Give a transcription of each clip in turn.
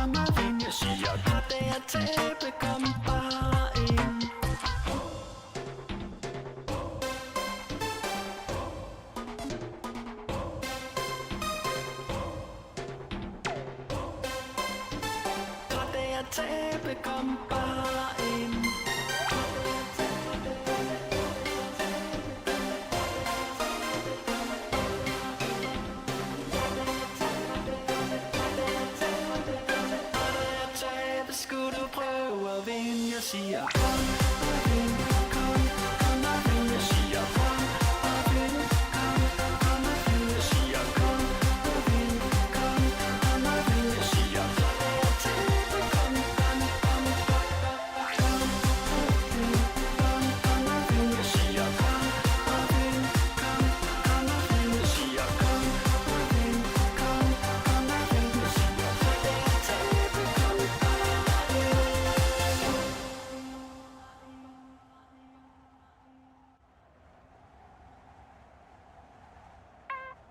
kom og vind, jeg siger kom. Det er tæppe, kom bare ind. Det er tæppe, kom bare ind. Skulle du prøve at vinde, jeg siger kom og vind, kom og vind, jeg siger kom og vind, kom og vind, jeg siger kom og vind, kom og vind, jeg siger kom og tæppe, kom og vind, jeg siger kom og vind, kom og vind, jeg siger kom og vind, kom og vind, jeg siger det er tæppe, kom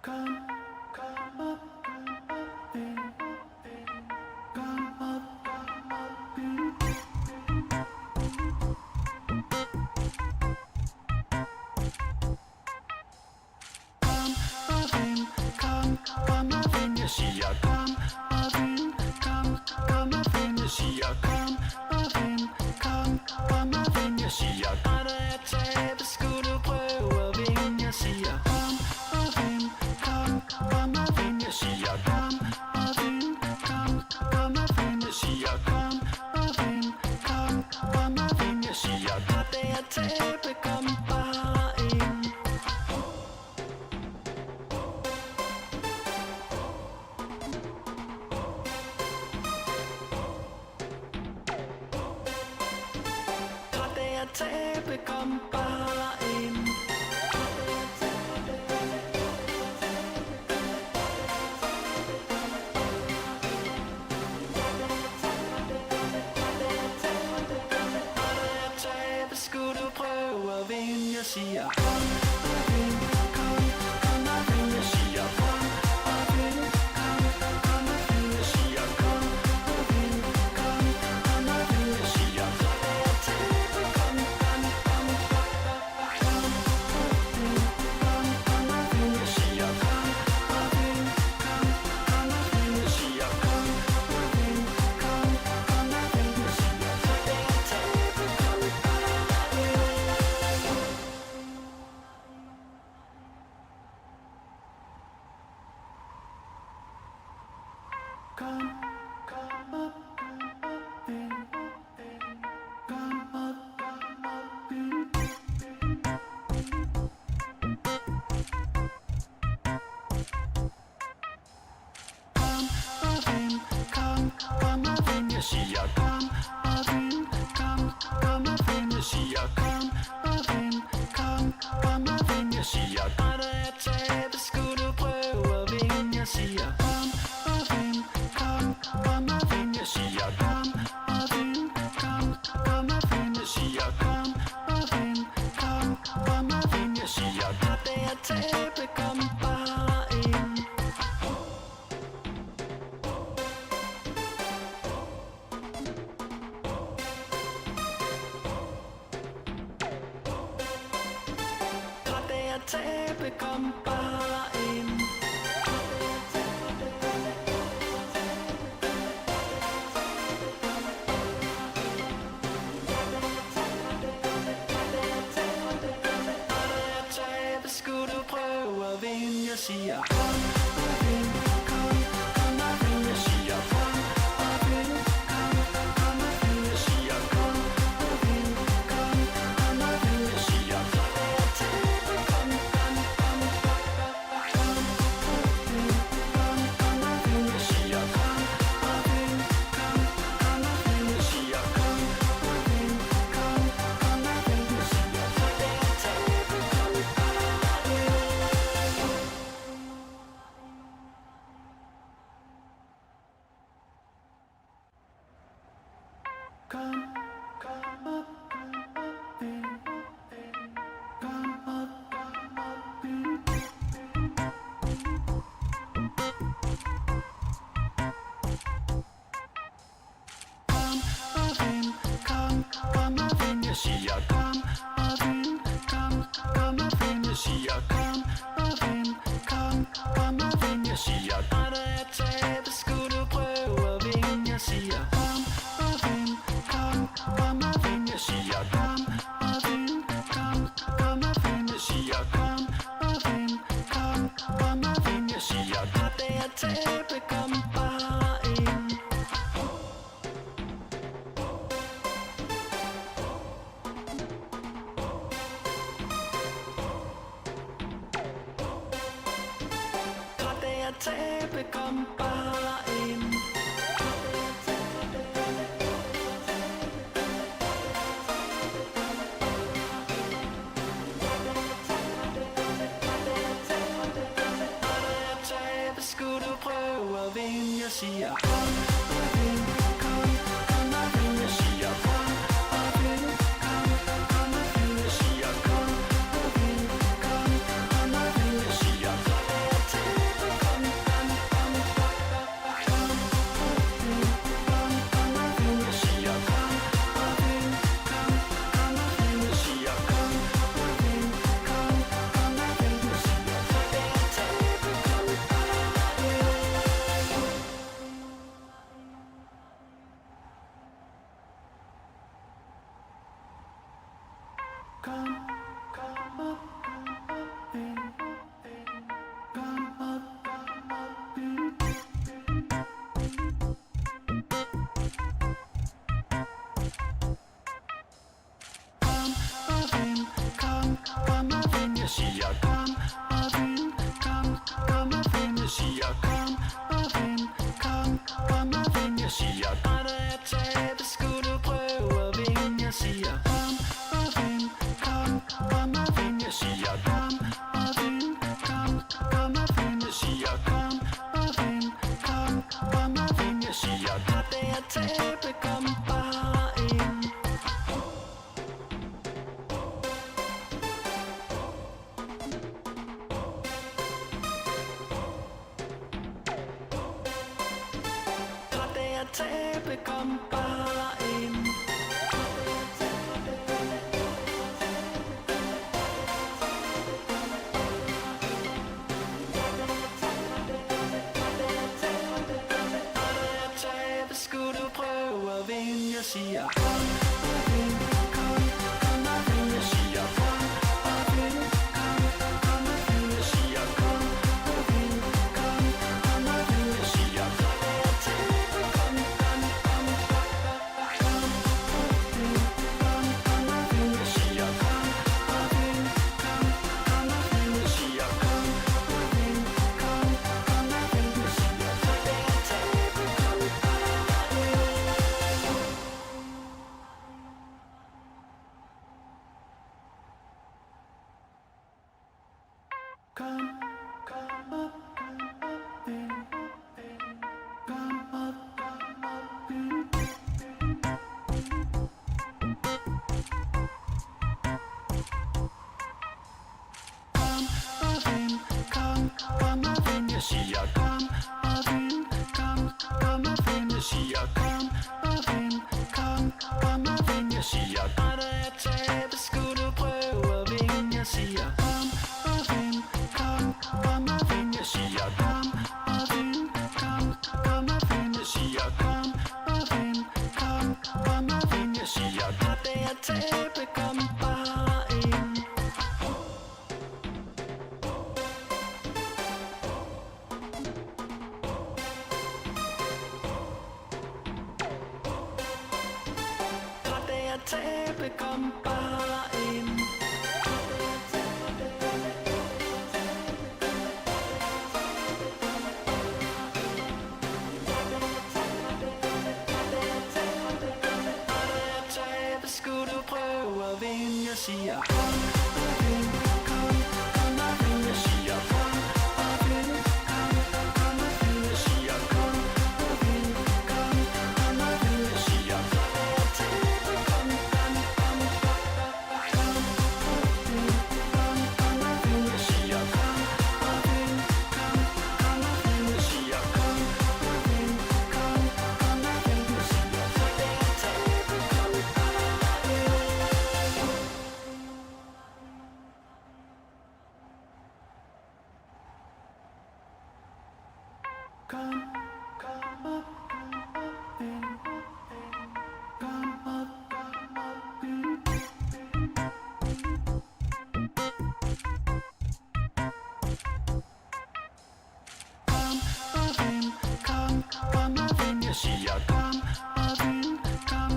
Kom op, vind, kom op, vind. Kom og vind, kom og vind, jeg siger kom og vind, kom og vind, jeg siger kom og vind, kom og vind, jeg siger når der er tabe, skulle du prøve at vinde, jeg siger kom og vind, kom og vind, jeg siger kom og vind, kom og vind, jeg siger kom og vind, kom og vind, jeg siger når det er tabe, kom bare ind. Tæppe, kom bare ind. Tæppe, skulle du prøve at vinde, jeg siger kom og vind, kom og vind, jeg siger kom og vind, kom og vind, jeg siger kom og vind, kom og vind, jeg siger tæppe, kom siger kom og vind, kom og vind, jeg siger kom og vind, kom og vind, jeg siger når der er tabe, skulle du prøve at vinde, jeg siger kom og vind, kom og vind, jeg siger kom og vind, kom og vind, jeg siger kom og vind, kom og vind, jeg siger når det er tabe, kom bare ind. Tæppe, kom bare ind. Tæppe, skulle du prøve at vinde, jeg siger kom og vind, kom og vind, jeg siger kom og vind, kom og vind, jeg siger kom og vind, kom og vind, jeg siger tæppe, kom tabe, kom bare ind. Skulle du prøve at vinde, jeg siger kom og vind, kom og vind, jeg siger kom og vind, kom og vind, jeg siger kom og vind, kom og vind, jeg siger kom og tabe, kom og vind, jeg siger kom og vind, kom og vind, jeg siger kom og vind, kom og vind, jeg siger kom og tabe, kom. Kom op, ind, kom op, ind. Kom og vind, jeg siger kom og vind, kom og vind, jeg siger kom og vind, kom og vind, jeg siger bare da jeg tabe, skulle du prøve at vinde, jeg siger kom og vind, kom og vind, jeg siger kom og vind, kom og vind, jeg siger kom og vind, kom og vind, jeg siger bare da jeg tabe, kom bare ind. Tabe, kom bare ind. Tabe, skulle du prøve at vinde, jeg siger kom og vind, kom og vind, jeg siger kom og vind, kom og vind, jeg siger kom og vind, kom og vind, jeg siger kom og tabe, kom og vind, jeg siger kom og vind, kom og vind, jeg siger kom og vind, kom og vind, jeg siger kom og tabe, kom kom op, ind, kom op, ind. Kom og vind, jeg siger kom og vind, kom og vind, jeg siger kom og vind, kom og vind, jeg siger bare da jeg tabe, skulle du prøve at vinde, jeg siger kom og vind, kom og vind, jeg siger kom og vind, kom og vind, jeg siger kom og vind, kom og vind, jeg siger bare da jeg tabe, kom bare ind. Tabe, kom bare ind. Tabe, skulle du prøve at vinde, jeg siger kom og vind, kom og vind, jeg siger kom og vind, kom og vind, jeg siger kom og vind, kom og vind, jeg siger kom og tabe, kom og vind, jeg siger kom og vind, kom og vind, jeg siger kom og vind, kom og vind, jeg siger kom og tabe, kom kom op, ind, kom op, ind. Kom og vind, jeg siger kom og vind, kom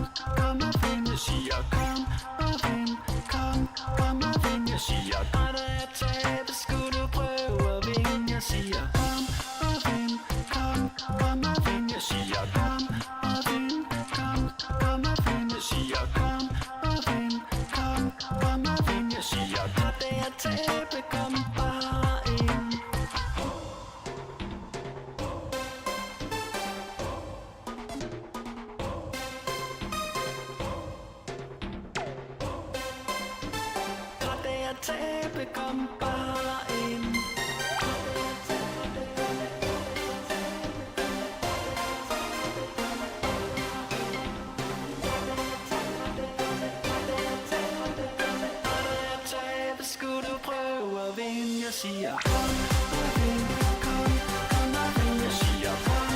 og vind, jeg siger kom og vind, kom og vind, jeg siger bare da jeg tabe, skulle du prøve at vinde, jeg siger kom og Kom bare ind. Skulle du prøve at vinde, jeg siger kom og vind, kom og vind, jeg siger kom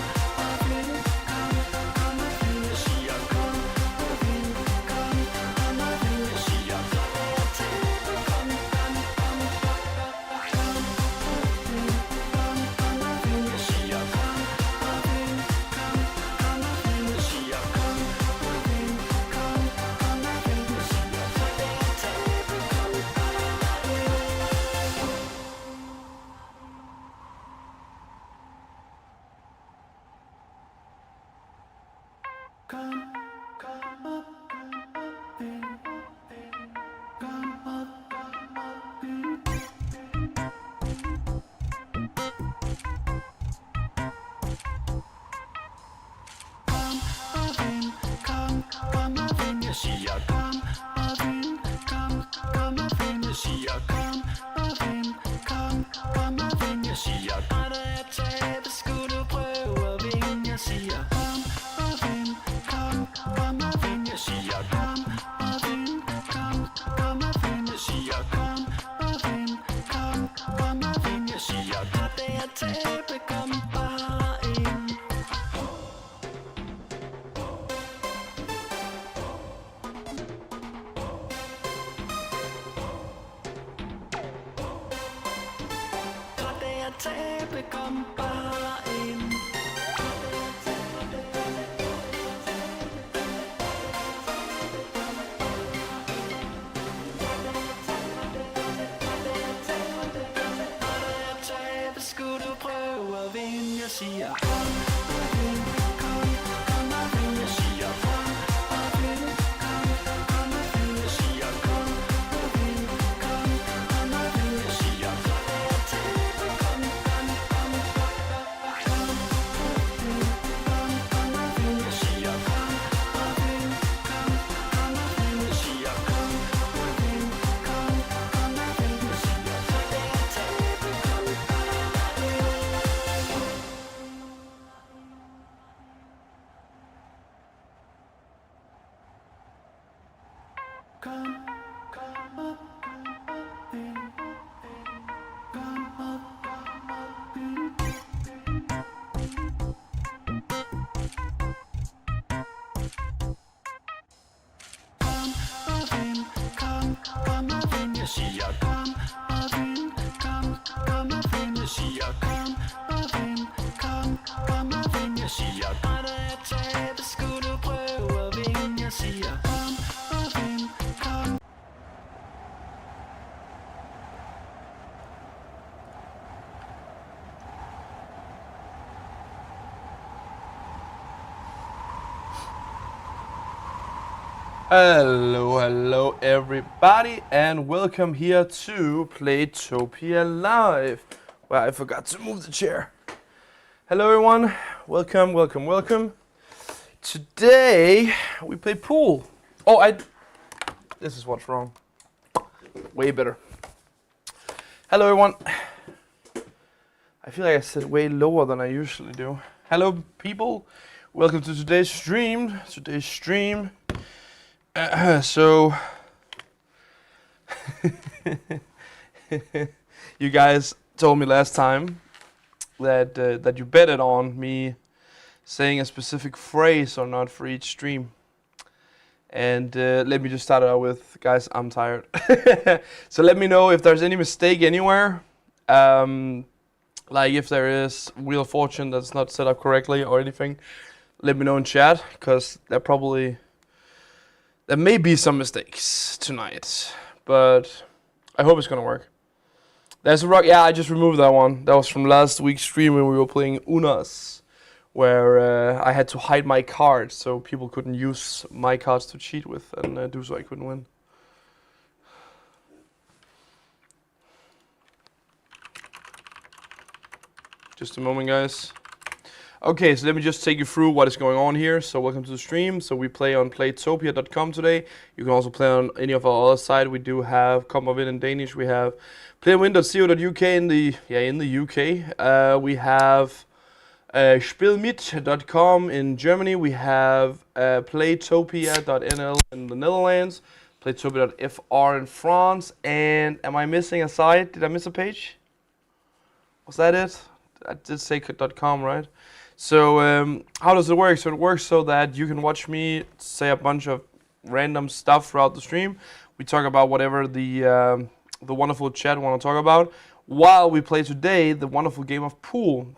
og vind, kom og vind, jeg siger kom og vind, kom og vind, jeg siger kom og tabe, kom og vind, jeg siger kom og vind, kom og vind, jeg siger kom og vind, kom og vind, jeg siger tabe, kom Kom op, vind, kom op, vind. Kom og vind, jeg siger kom og vind, kom og vind, jeg siger kom og vind, kom og vind, jeg siger når der er tabe, skulle du prøve at vinde, jeg siger kom og vind, kom og vind, jeg siger kom og vind, kom og vind, jeg siger kom og vind, kom og vind, jeg siger når det er tabe, kom bare ind. Tabe, kom bare ind. Tabe, skulle du prøve at vinde, jeg siger kom og vind, kom og vind, jeg siger kom og vind, kom og vind, jeg siger kom og vind, kom og vind, jeg siger tabe, kom Hello everybody, and welcome here to Playtopia Live, where I forgot to move the chair. Hello everyone, welcome. Today we play pool. This is what's wrong. Way better. Hello everyone. I feel like I said way lower than I usually do. Hello people, welcome to today's stream. So you guys told me last time that you betted on me saying a specific phrase or not for each stream. And let me just start it out with, guys, I'm tired. So let me know if there's any mistake anywhere. Like if there is Wheel of Fortune that's not set up correctly or anything. Let me know in chat, because there may be some mistakes tonight, but I hope it's gonna work. There's a rock. Yeah, I just removed that one. That was from last week's stream when we were playing Unas, where I had to hide my cards so people couldn't use my cards to cheat with and do so I couldn't win. Just a moment, guys. Okay, so let me just take you through what is going on here. So welcome to the stream. So we play on Playtopia.com today. You can also play on any of our other sites. We do have komogvind in Danish. We have Playtopia.dk in the UK. We have Spielmit.com in Germany. We have Playtopia.nl in the Netherlands. Playtopia.fr in France. And am I missing a site? Did I miss a page? Was that it? I did say .com, right? So how does it work? So it works so that you can watch me say a bunch of random stuff throughout the stream. We talk about whatever the wonderful chat want to talk about, while we play today the wonderful game of pool,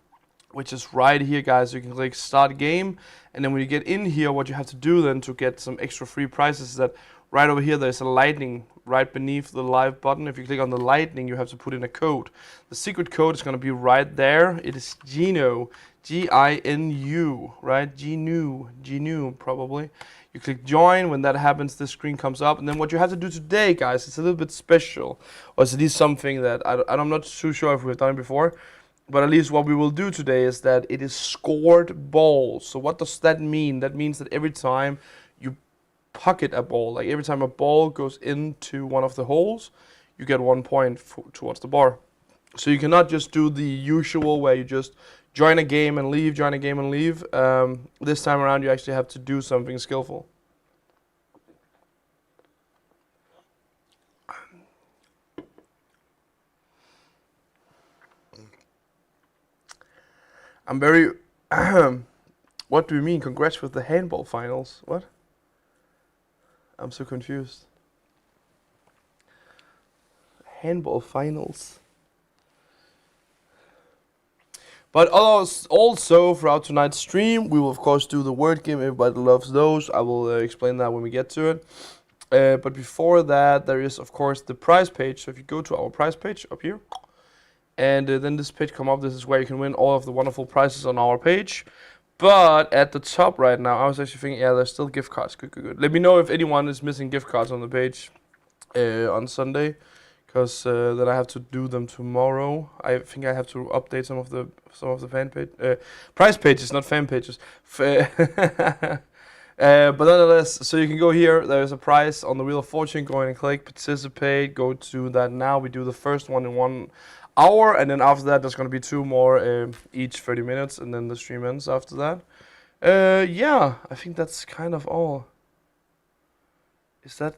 which is right here, guys. You can click start game, and then when you get in here, what you have to do then to get some extra free prizes is that right over here there's a lightning right beneath the live button. If you click on the lightning, you have to put in a code. The secret code is going to be right there. It is Ginu, G-I-N-U, right? Gnu probably. You click join. When that happens, this screen comes up. And then what you have to do today, guys, it's a little bit special. Or it's at least something that I'm not too sure if we've done it before. But at least what we will do today is that it is scored balls. So what does that mean? That means that every time you pocket a ball, like every time a ball goes into one of the holes, you get 1 point towards the bar. So you cannot just do the usual where you just join a game and leave, join a game and leave. This time around you actually have to do something skillful. I'm very... What do you mean? Congrats with the handball finals. What? I'm so confused. Handball finals. But also throughout tonight's stream, we will of course do the word game. Everybody loves those. I will explain that when we get to it. But before that, there is of course the prize page. So if you go to our prize page up here, and then this page come up, this is where you can win all of the wonderful prizes on our page. But at the top right now, I was actually thinking, yeah, there's still gift cards. Good. Let me know if anyone is missing gift cards on the page on Sunday, because then I have to do them tomorrow. I think I have to update some of the fan page, prize pages, not fan pages. But nonetheless, so you can go here. There's a prize on the Wheel of Fortune. Go ahead and click participate. Go to that now. We do the first one in 1 hour, and then after that there's going to be 2 more each 30 minutes, and then the stream ends after that. Yeah, I think that's kind of all. Is that...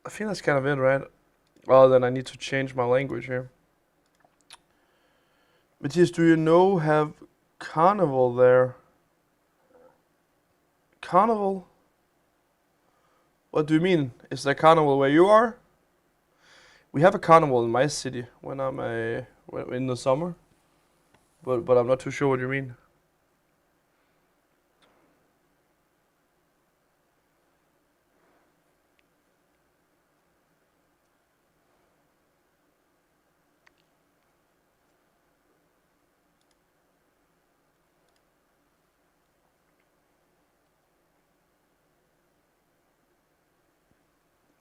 I think that's kind of it, right? Well, then I need to change my language here. Matthias, do you have carnival there? Carnival? What do you mean? Is there carnival where you are? We have a carnival in my city when I'm in the summer, but I'm not too sure what you mean.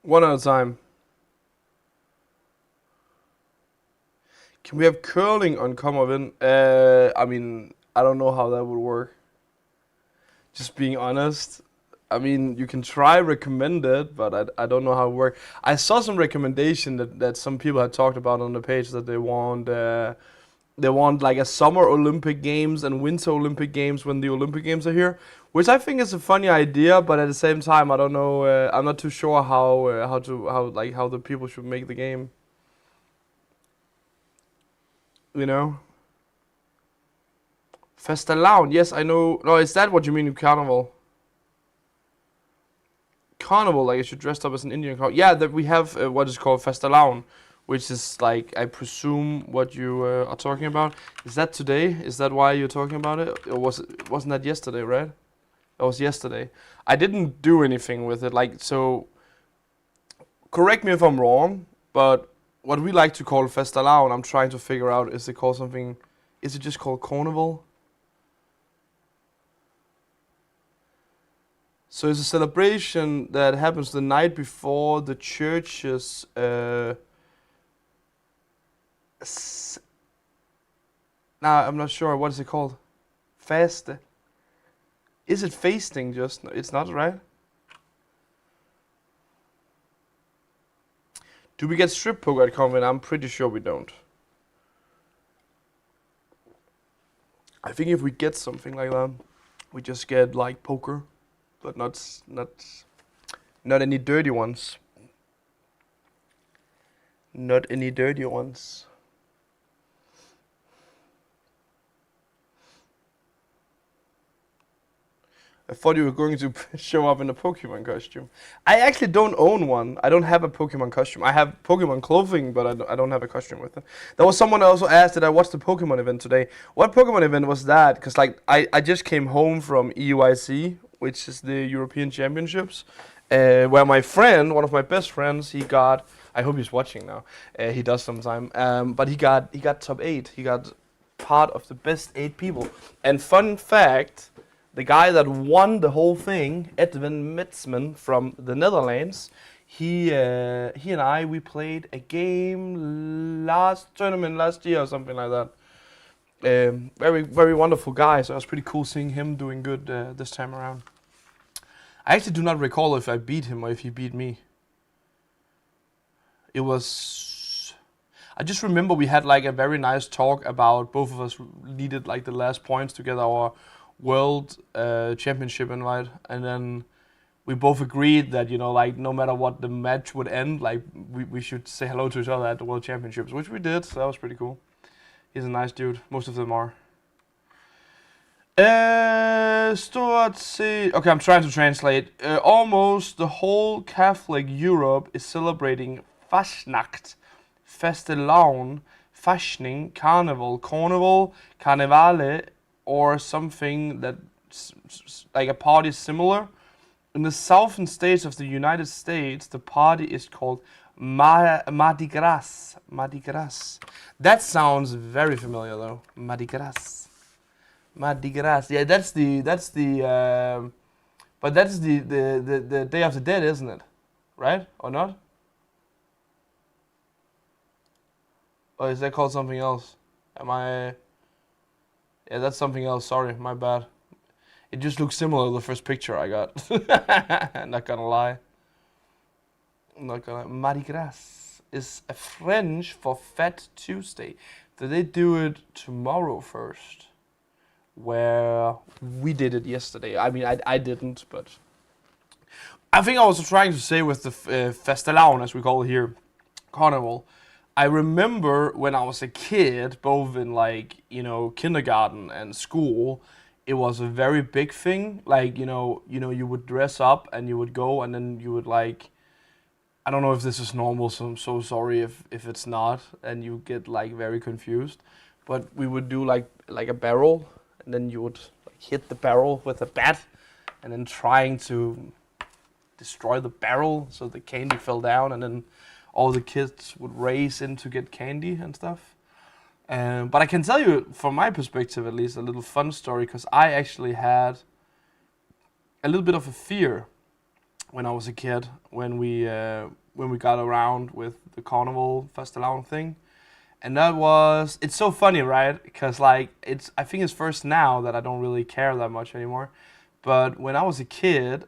One at a time. Can we have curling on komogvind? I mean, I don't know how that would work. Just being honest. I mean, you can try recommend it, but I don't know how it works. I saw some recommendation that some people had talked about on the page that they want like a summer Olympic Games and winter Olympic Games when the Olympic Games are here, which I think is a funny idea, but at the same time, I don't know. I'm not too sure how the people should make the game. You know, Fastelavn. Yes, I know. No, is that what you mean in carnival? Carnival, like if you dressed up as an Indian carnival. Yeah, that we have what is called Fastelavn, which is like, I presume what you are talking about. Is that today? Is that why you're talking about it? Or wasn't that yesterday, right? That was yesterday. I didn't do anything with it. Like, so correct me if I'm wrong, but what we like to call Fastelavn, I'm trying to figure out, is it called something, is it just called carnival? So it's a celebration that happens the night before the church's now I'm not sure what is it called. Faste. Is it fasting just? It's not, right? Do we get strip poker at Komogvind? I'm pretty sure we don't. I think if we get something like that, we just get like poker, but not any dirty ones. Not any dirty ones. I thought you were going to show up in a Pokemon costume. I actually don't own one. I don't have a Pokemon costume. I have Pokemon clothing, but I don't have a costume with it. There was someone that also asked that I watched the Pokemon event today. What Pokemon event was that? Because like I just came home from EUIC, which is the European Championships, where my friend, one of my best friends, he got. I hope he's watching now. He does sometime. But he got top 8. He got part of the best 8 people. And fun fact. The guy that won the whole thing, Edwin Metsman from the Netherlands, he and we played a game last year or something like that. Very, very wonderful guy, so it was pretty cool seeing him doing good this time around. I actually do not recall if I beat him or if he beat me. It was... I just remember we had like a very nice talk about both of us needed like the last points to get our World Championship invite, and then we both agreed that, you know, like no matter what the match would end, like we should say hello to each other at the World Championships, which we did, so that was pretty cool. He's a nice dude. Most of them are. Stort set. Okay, I'm trying to translate. Almost the whole Catholic Europe is celebrating Fastnacht, Fastelavn, Fasching, Carnival, Carnevale, or something that like a party similar. In the southern states of the United States, the party is called Mardi Gras. Mardi Gras. That sounds very familiar though. Mardi Gras. Mardi Gras. Yeah, that's the but that's the Day of the Dead, isn't it? Right? Or not? Or is that called something else? Am I... Yeah, that's something else. Sorry, my bad. It just looks similar to the first picture I got. Not gonna lie. Mardi Gras is a French for Fat Tuesday. Did they do it tomorrow first? Where we did it yesterday. I mean, I didn't, but... I think I was trying to say with the Fastelavn, as we call it here, Carnival. I remember when I was a kid, both in like, you know, kindergarten and school, it was a very big thing. Like, you know, you would dress up and you would go and then you would like, I don't know if this is normal, so I'm so sorry if it's not, and you get like very confused. But we would do like a barrel, and then you would like hit the barrel with a bat, and then trying to destroy the barrel so the candy fell down, and then all the kids would race in to get candy and stuff. But I can tell you, from my perspective at least, a little fun story, because I actually had a little bit of a fear when I was a kid, when we got around with the Carnival Fastelavn thing. And that was, it's so funny, right? Because like, I think it's first now that I don't really care that much anymore. But when I was a kid,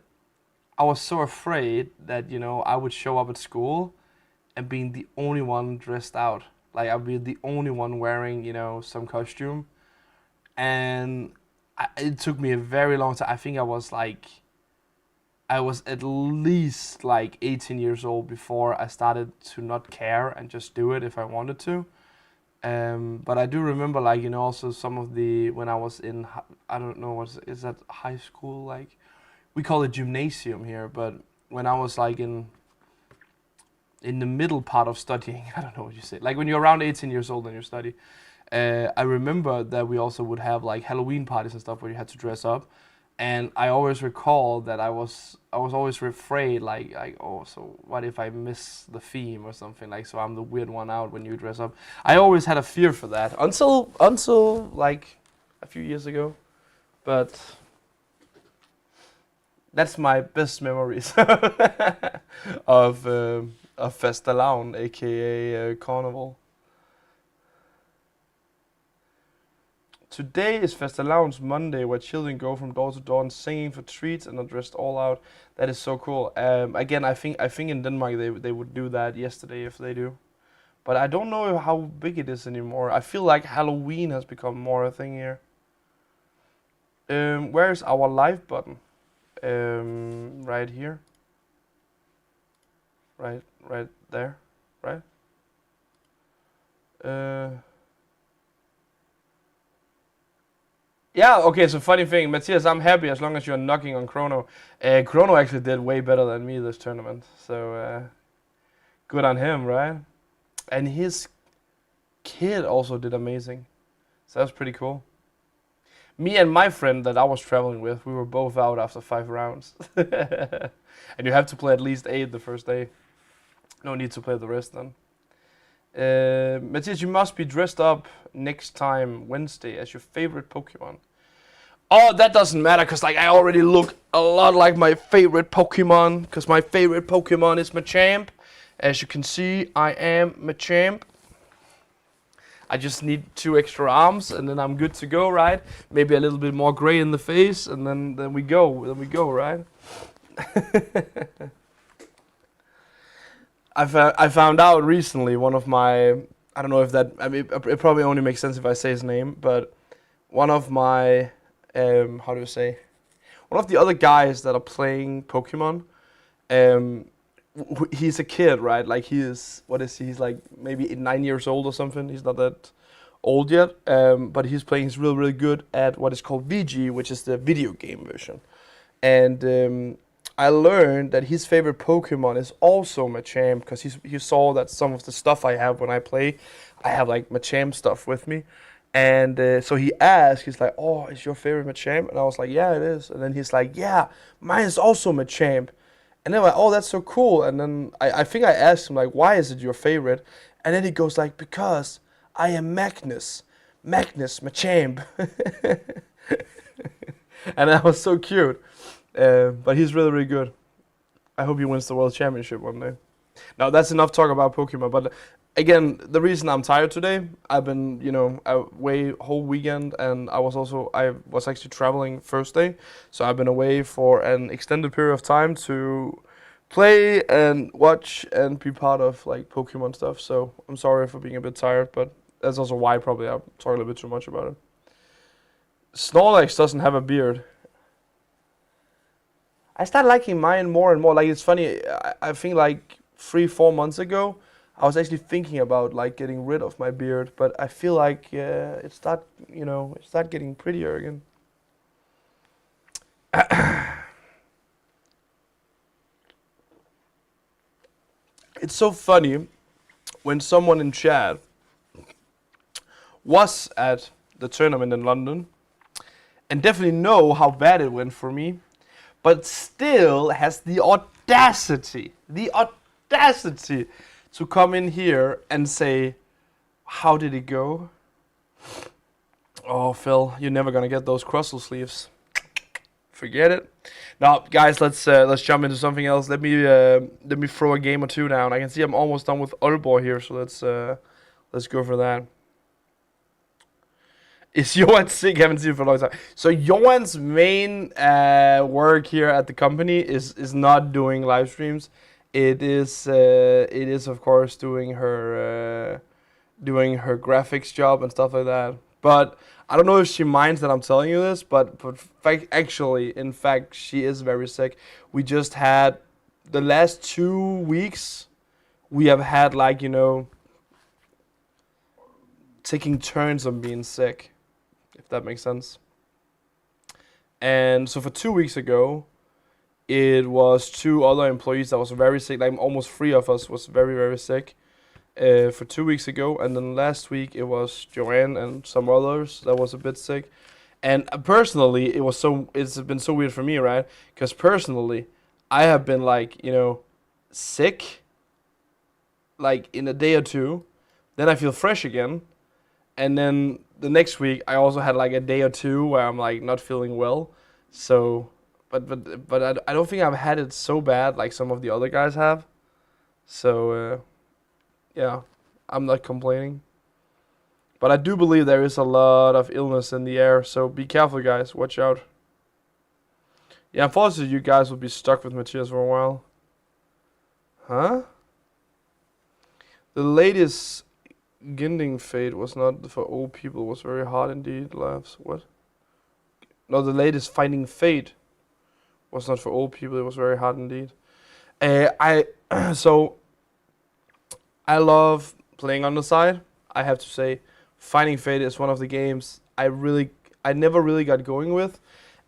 I was so afraid that, you know, I would show up at school and being the only one dressed out. Like, I'd be the only one wearing, you know, some costume. And it took me a very long time. I think I was at least like 18 years old before I started to not care and just do it if I wanted to. But I do remember, like, you know, also some of the, when I was in, I don't know, is that high school? Like, we call it gymnasium here, but when I was like in the middle part of studying, I don't know what you say, like when you're around 18 years old and you study, I remember that we also would have like Halloween parties and stuff where you had to dress up. And I always recall that I was always afraid, like, oh, so what if I miss the theme or something, like, so I'm the weird one out when you dress up. I always had a fear for that until like a few years ago, but That's my best memories of Fastelavn, aka Carnival. Today is Fastelavn's Monday, where children go from door to door and singing for treats and are dressed all out. That is so cool. Again, I think in Denmark they would do that yesterday if they do, but I don't know how big it is anymore. I feel like Halloween has become more a thing here. Where's our live button? Right here. Right there. Right. Yeah, okay, so funny thing, Matthias, I'm happy as long as you're knocking on Chrono. Chrono actually did way better than me this tournament, so good on him, right? And his kid also did amazing, so that's pretty cool. Me and my friend that I was traveling with, we were both out after 5 rounds. And you have to play at least 8 the first day. No need to play the rest then. Matthias, you must be dressed up next time Wednesday as your favorite Pokemon. Oh, that doesn't matter, because like I already look a lot like my favorite Pokemon, because my favorite Pokemon is Machamp. As you can see, I am Machamp. I just need 2 extra arms, and then I'm good to go, right? Maybe a little bit more gray in the face, and then we go, right? I found out recently one of my, I don't know if that, I mean, it probably only makes sense if I say his name, but one of my, how do you say, one of the other guys that are playing Pokemon, he's a kid, right? Like he is, what is he? He's like maybe 9 years old or something. He's not that old yet, but he's playing, he's really good at what is called VG, which is the video game version. And I learned that his favorite Pokemon is also Machamp, because he saw that some of the stuff I have when I play, I have like Machamp stuff with me. And so he asked, he's like, oh, is your favorite Machamp? And I was like, yeah, it is. And then he's like, yeah, mine is also Machamp. And then I'm like, oh, that's so cool. And then I think I asked him, like, why is it your favorite? And then he goes like, because I am Magnus Machamp. And that was so cute. But he's really good. I hope he wins the world championship one day. Now that's enough talk about Pokemon. But again, the reason I'm tired today, I've been, away whole weekend, and I was actually traveling Thursday, so I've been away for an extended period of time to play and watch and be part of like Pokemon stuff. So I'm sorry for being a bit tired, but that's also why probably I'm talking a little bit too much about it. Snorlax doesn't have a beard. I started liking mine more and more. Like, it's funny, I think like 3-4 months ago, I was actually thinking about like getting rid of my beard, but I feel like it's start getting prettier again. It's so funny when someone in chat was at the tournament in London and definitely know how bad it went for me, but still has the audacity to come in here and say, how did it go? Oh, Phil, you're never gonna get those Crustle sleeves. Forget it. Now, guys, let's jump into something else. Let me throw a game or two down. I can see I'm almost done with Aalborg here, so let's go for that. Is Johan sick? Haven't seen him for a long time. So Johan's main work here at the company is not doing live streams. It is of course doing her graphics job and stuff like that. But I don't know if she minds that I'm telling you this, but in fact, she is very sick. We just had the last 2 weeks. We have had like taking turns on being sick, if that makes sense. And so for 2 weeks ago, it was 2 other employees that was very sick. Like almost 3 of us was very sick for 2 weeks ago. And then last week it was Joanne and some others that was a bit sick. And personally, it's been so weird for me, right? Because personally, I have been like, sick like in a day or 2. Then I feel fresh again. And then the next week, I also had like a day or 2 where I'm like not feeling well. So but I don't think I've had it so bad like some of the other guys have. So yeah, I'm not complaining. But I do believe there is a lot of illness in the air, so be careful, guys. Watch out. Yeah, unfortunately, you guys will be stuck with Matthias for a while. Huh? The latest Ginding fate was not for old people, was very hard indeed. Laughs. What? No, the latest Finding Fate was not for old people, it was very hard indeed. So, I love playing on the side. I have to say, Finding Fate is one of the games I never really got going with.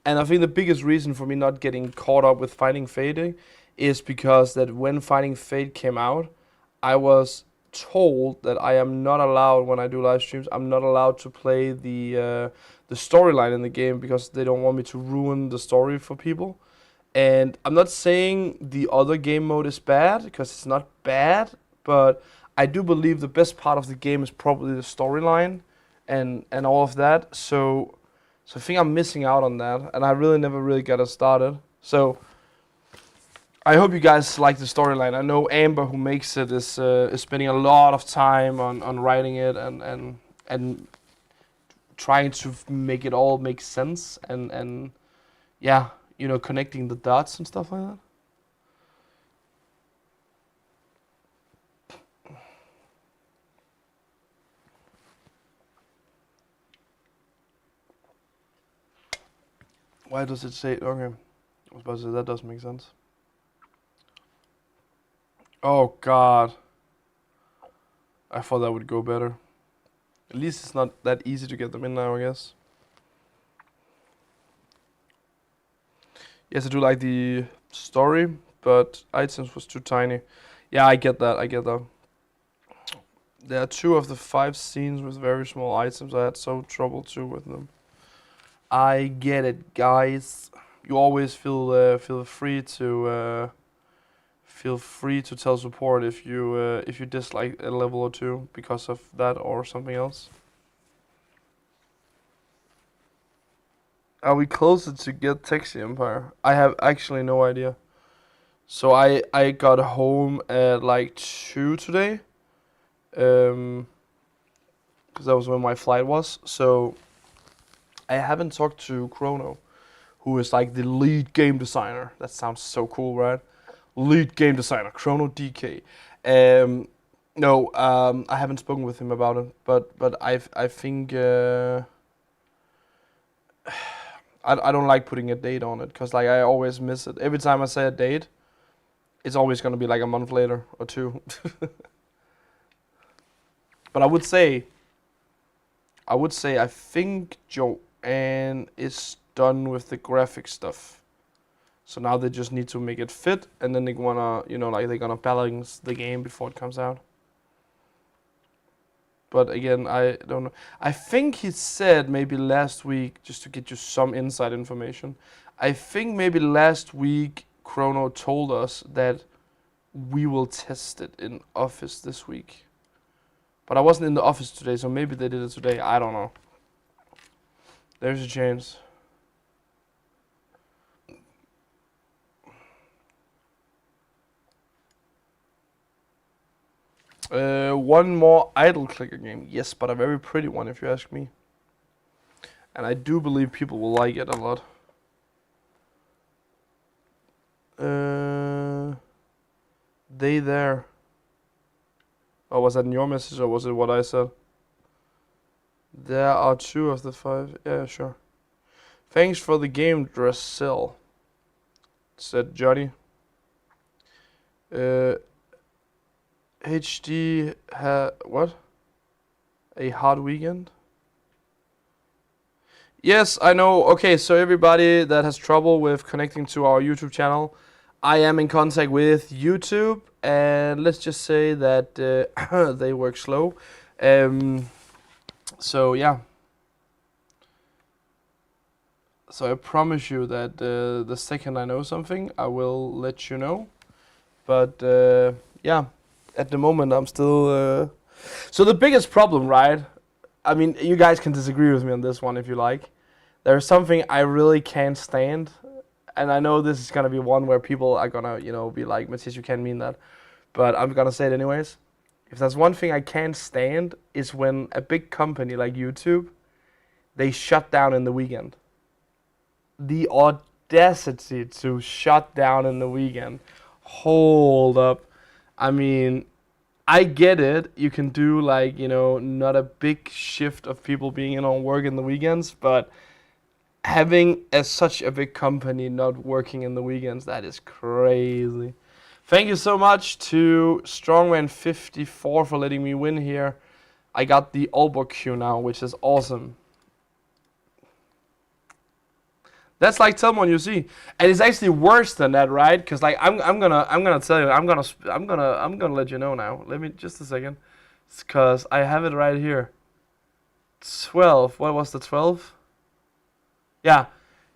And I think the biggest reason for me not getting caught up with Finding Fate is because that when Finding Fate came out, I was told that I am not allowed, when I do live streams, I'm not allowed to play the storyline in the game because they don't want me to ruin the story for people. And I'm not saying the other game mode is bad, because it's not bad, but I do believe the best part of the game is probably the storyline and all of that. So I think I'm missing out on that, and I never really got it started. So I hope you guys like the storyline. I know Amber, who makes it, is spending a lot of time on writing it and trying to make it all make sense and yeah, you know, connecting the dots and stuff like that. Why does it say? Okay, I was about to say that doesn't make sense. Oh God, I thought that would go better. At least it's not that easy to get them in now, I guess. Yes, I do like the story, but items was too tiny. Yeah, I get that. I get that. There are 2 of the 5 scenes with very small items. I had so trouble too with them. I get it, guys. You always feel free to tell support if you dislike a level or 2 because of that or something else. Are we closer to get Taxi Empire? I have actually no idea. So I got home at like 2 today. Because that was when my flight was. So I haven't talked to Chrono, who is like the lead game designer. That sounds so cool, right? Lead game designer, Chrono DK. No, I haven't spoken with him about it, but I think I don't like putting a date on it, because like I always miss it. Every time I say a date, it's always gonna be like a month later or 2. But I would say I think Joanne is done with the graphic stuff. So now they just need to make it fit, and then they wanna, you know, like they're gonna balance the game before it comes out. But again, I don't know. I think he said maybe last week, just to get you some inside information, I think maybe last week Chrono told us that we will test it in office this week. But I wasn't in the office today, so maybe they did it today. I don't know. There's a chance. One more idle clicker game. Yes, but a very pretty one if you ask me. And I do believe people will like it a lot. They there. Oh, was that in your message or was it what I said? There are 2 of the 5. Yeah, sure. Thanks for the game, Dressel, said Johnny. HD what? A hard weekend? Yes, I know. Okay, so everybody that has trouble with connecting to our YouTube channel, I am in contact with YouTube, and let's just say that they work slow. So yeah. So I promise you that the second I know something, I will let you know. But yeah, at the moment I'm still. So the biggest problem, right? I mean, you guys can disagree with me on this one if you like. There's something I really can't stand, and I know this is gonna be one where people are gonna, be like, Matthias, you can't mean that, but I'm gonna say it anyways. If there's one thing I can't stand is when a big company like YouTube, they shut down in the weekend. The audacity to shut down in the weekend. Hold up. I mean, I get it. You can do like, not a big shift of people being in on work in the weekends, but having such a big company not working in the weekends, that is crazy. Thank you so much to Strongman54 for letting me win here. I got the Aalborg queue now, which is awesome. That's like someone you see, and it's actually worse than that, right? Because like I'm gonna tell you, I'm gonna let you know now. Let me just a second, because I have it right here. 12. What was the 12? Yeah.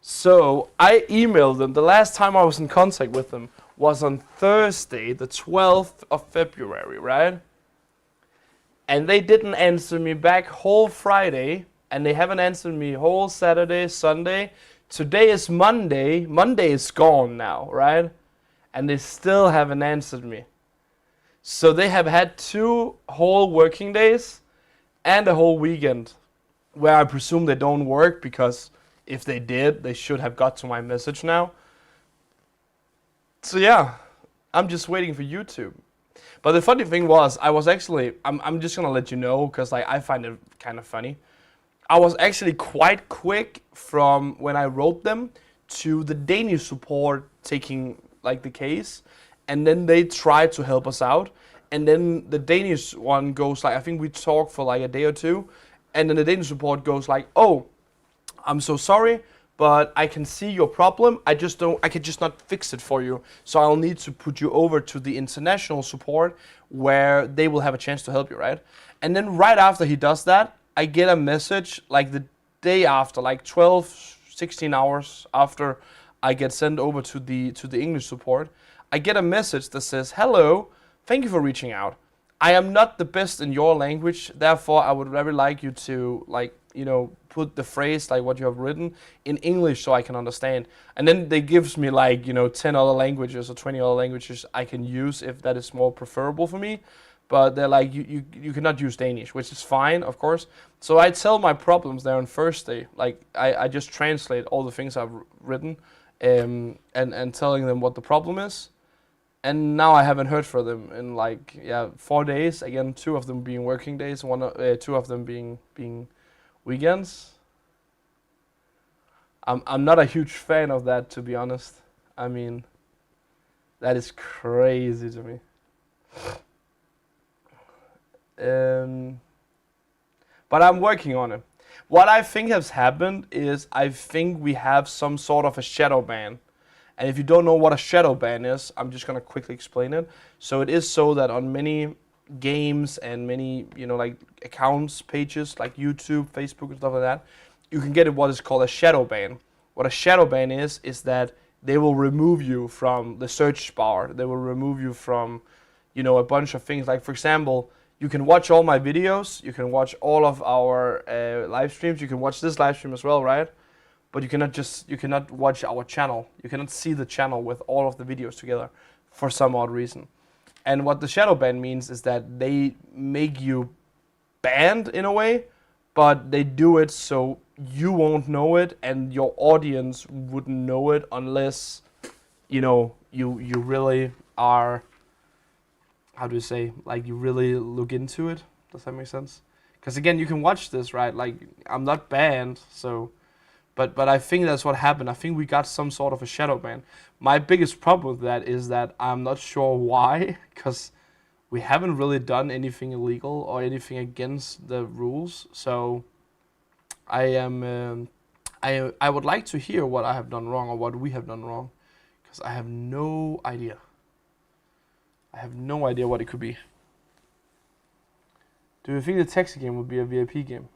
So I emailed them. The last time I was in contact with them was on Thursday, the 12th of February, right? And they didn't answer me back whole Friday, and they haven't answered me whole Saturday, Sunday. Today is Monday. Monday is gone now, right? And they still haven't answered me. So they have had 2 whole working days and a whole weekend where I presume they don't work, because if they did, they should have got to my message now. So yeah, I'm just waiting for YouTube. But the funny thing was, I was actually, I'm just gonna let you know, because like I find it kind of funny. I was actually quite quick from when I wrote them to the Danish support taking like the case, and then they tried to help us out, and then the Danish one goes like, I think we talked for like a day or 2, and then the Danish support goes like, oh, I'm so sorry, but I can see your problem. I can just not fix it for you. So I'll need to put you over to the international support where they will have a chance to help you, right? And then right after he does that, I get a message like the day after, like 12, 16 hours after I get sent over to the English support. I get a message that says, hello, thank you for reaching out. I am not the best in your language, therefore I would very like you to put the phrase like what you have written in English so I can understand. And then they gives me like 10 other languages or 20 other languages I can use if that is more preferable for me. But they're like, you cannot use Danish, which is fine, of course. So I tell my problems there on Thursday. Like I just translate all the things I've written, and telling them what the problem is. And now I haven't heard from them in like 4 days. Again, 2 of them being working days, 2 of them being weekends. I'm not a huge fan of that, to be honest. I mean, that is crazy to me. But I'm working on it. What I think has happened is I think we have some sort of a shadow ban. And if you don't know what a shadow ban is, I'm just going to quickly explain it. So it is so that on many games and many, like accounts, pages, like YouTube, Facebook and stuff like that, you can get what is called a shadow ban. What a shadow ban is that they will remove you from the search bar. They will remove you from, a bunch of things. Like, for example, you can watch all my videos. You can watch all of our live streams. You can watch this live stream as well, right? But you cannot watch our channel. You cannot see the channel with all of the videos together for some odd reason. And what the shadow ban means is that they make you banned in a way, but they do it so you won't know it and your audience wouldn't know it unless, you really are, how do you say, like you really look into it. Does that make sense? Because again, you can watch this, right? Like, I'm not banned, so... But I think that's what happened. I think we got some sort of a shadow ban. My biggest problem with that is that I'm not sure why, because we haven't really done anything illegal or anything against the rules. So I am I would like to hear what I have done wrong or what we have done wrong, because I have no idea. I have no idea what it could be. Do you think the taxi game would be a VIP game?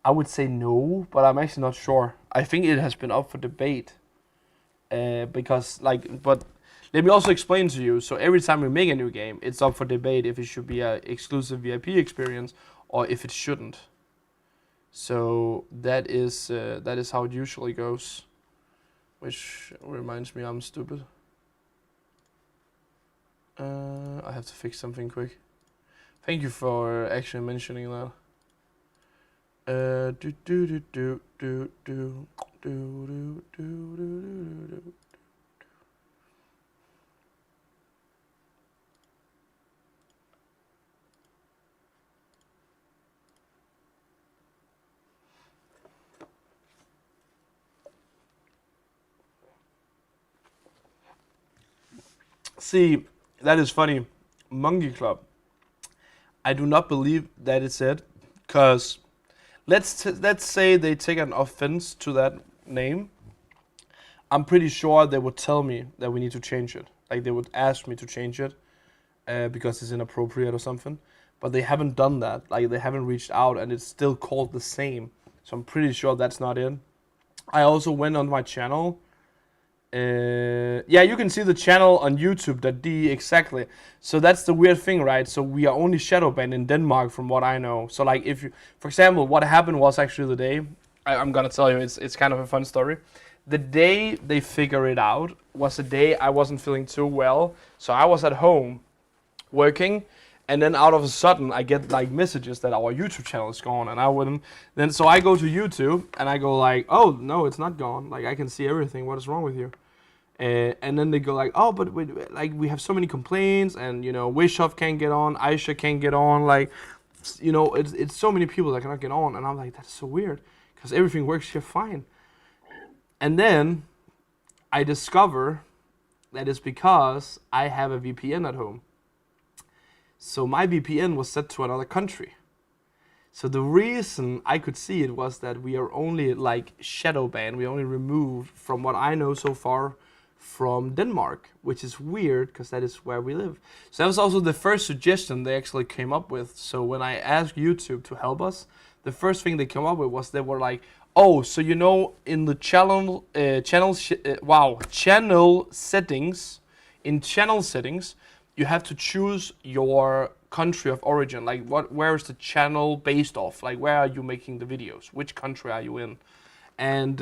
I would say no, but I'm actually not sure. I think it has been up for debate. Because, but let me also explain to you. So every time we make a new game, it's up for debate if it should be an exclusive VIP experience or if it shouldn't. So that is how it usually goes. which reminds me I'm stupid. I have to fix something quick. Thank you for actually mentioning that. Do do do do do do do do do. See, that is funny. Monkey Club. I do not believe that it's it, because let's say they take an offense to that name. I'm pretty sure they would tell me that we need to change it. Like they would ask me to change it because it's inappropriate or something. But they haven't done that. Like they haven't reached out, and it's still called the same. So I'm pretty sure that's not it. I also went on my channel. Yeah, you can see the channel on YouTube.dk exactly. So that's the weird thing, right? So we are only shadow banned in Denmark, from what I know. So like, if you, for example, what happened was actually the day I'm gonna tell you, it's kind of a fun story. The day they figure it out was the day I wasn't feeling too well. So I was at home working, and then out of a sudden I get like messages that our YouTube channel is gone, and I wouldn't. Then so I go to YouTube and I go like, oh no, it's not gone. Like I can see everything. What is wrong with you? And then they go like, oh, but we have so many complaints, and you know, Wishoff can't get on, Aisha can't get on, like, you know, it's so many people that cannot get on, and I'm like, that's so weird, because everything works here fine. And then I discover that it's because I have a VPN at home. So my VPN was set to another country. So the reason I could see it was that we are only like shadow banned, we only removed, from what I know so far, from Denmark, which is weird because that is where we live. So that was also the first suggestion they actually came up with. So when I asked YouTube to help us, the first thing they came up with was they were like, oh, so you know, in the channel settings, in channel settings, you have to choose your country of origin. Like where is the channel based off? Like where are you making the videos? Which country are you in? And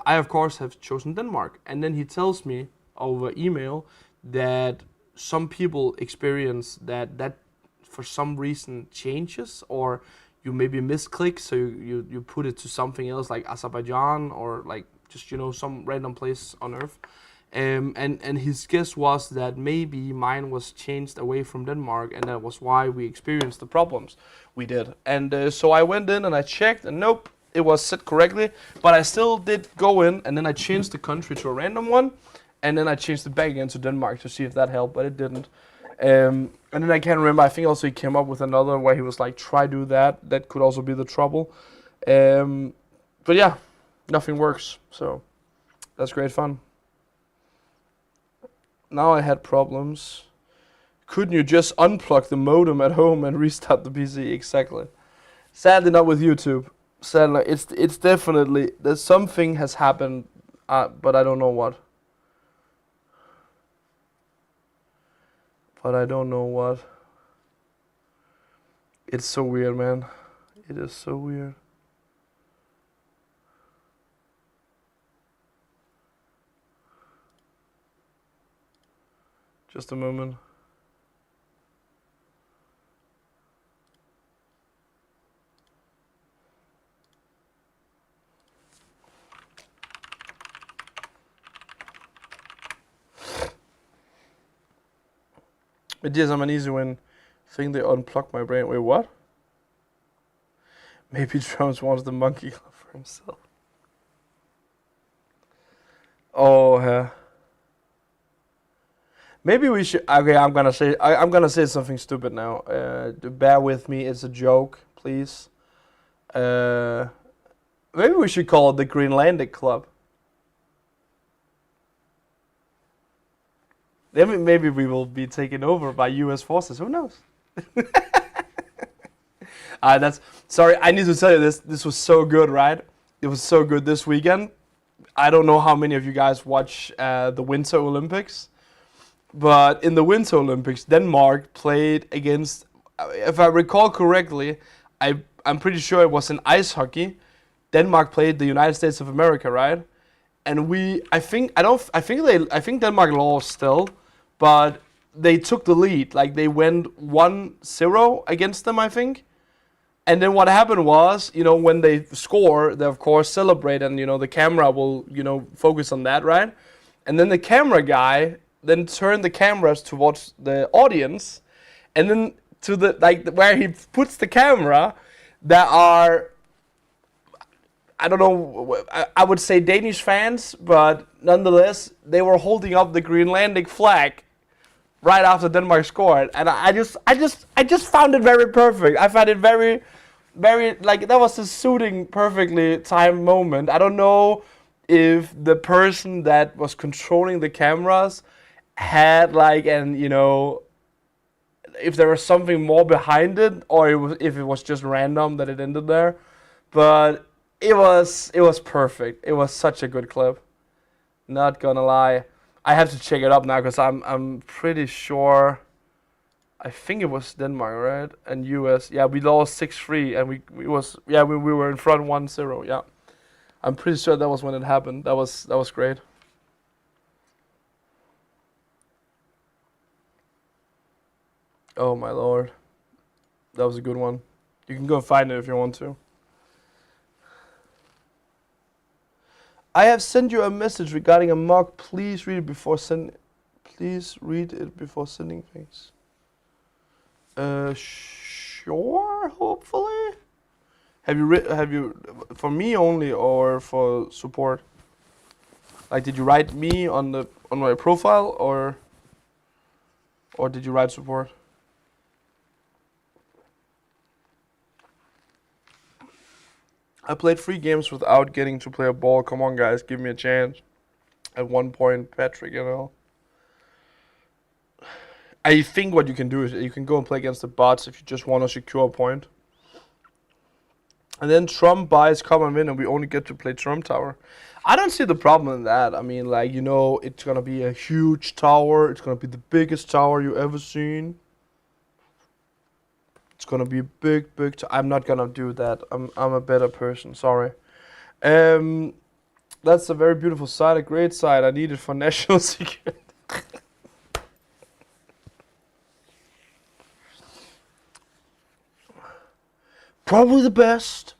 I, of course, have chosen Denmark. And then he tells me over email that some people experience that for some reason changes, or you maybe misclick, so you put it to something else like Azerbaijan, or like just, you know, some random place on earth. And his guess was that maybe mine was changed away from Denmark, and that was why we experienced the problems we did. And so I went in and I checked, and nope, it was set correctly, but I still did go in, and then I changed the country to a random one, and then I changed it back again to Denmark to see if that helped, but it didn't. And then I can't remember, I think also he came up with another where he was like, try do that, that could also be the trouble. But yeah, nothing works, so that's great fun. Now I had problems. Couldn't you just unplug the modem at home and restart the PC? Exactly. Sadly not with YouTube. Sadly, it's definitely, there's something has happened, but I don't know what. But I don't know what. It's so weird, man. It is so weird. Just a moment. It is, I'm an easy win. Think they unplugged my brain. Wait, what? Maybe Trump wants the monkey club for himself. Oh, yeah. Maybe we should. Okay, I'm gonna say something stupid now. Bear with me. It's a joke, please. Maybe we should call it the Greenlandic Club. Then maybe we will be taken over by U.S. forces. Who knows? Sorry. I need to tell you this. This was so good, right? It was so good this weekend. I don't know how many of you guys watch the Winter Olympics, but in the Winter Olympics, Denmark played against, if I recall correctly, I'm pretty sure it was in ice hockey. Denmark played the United States of America, right? and I think Denmark lost still, but they took the lead. Like they went 1-0 against them, I think. And then what happened was, when they score, they of course celebrate, and the camera will, focus on that, right? And then the camera guy then turned the cameras towards the audience, and then to the where he puts the camera, there are, I don't know, I would say Danish fans, but nonetheless, they were holding up the Greenlandic flag right after Denmark scored, and I just found it very perfect. I found it very, very, that was a suiting, perfectly timed moment. I don't know if the person that was controlling the cameras had if there was something more behind it, or if it was just random that it ended there, but it was perfect. It was such a good clip. Not gonna lie. I have to check it up now because I'm pretty sure. I think it was Denmark, right? And US. Yeah, we lost 6-3, and we were in front 1-0. Yeah, I'm pretty sure that was when it happened. That was great. Oh my lord, that was a good one. You can go and find it if you want to. I have sent you a message regarding a mug. Please read it before sending things. Sure. Hopefully. Have you for me only or for support? Like, did you write me on my profile or did you write support? I played 3 games without getting to play a ball. Come on, guys, give me a chance. At one point, Patrick, I think what you can do is you can go and play against the bots if you just want to secure a point. And then Trump buys komogvind, and we only get to play Trump Tower. I don't see the problem in that. I mean, it's going to be a huge tower. It's going to be the biggest tower you ever seen. It's gonna be big. I'm not gonna do that. I'm a better person. Sorry. That's a very beautiful site, a great site. I need it for national security. Probably the best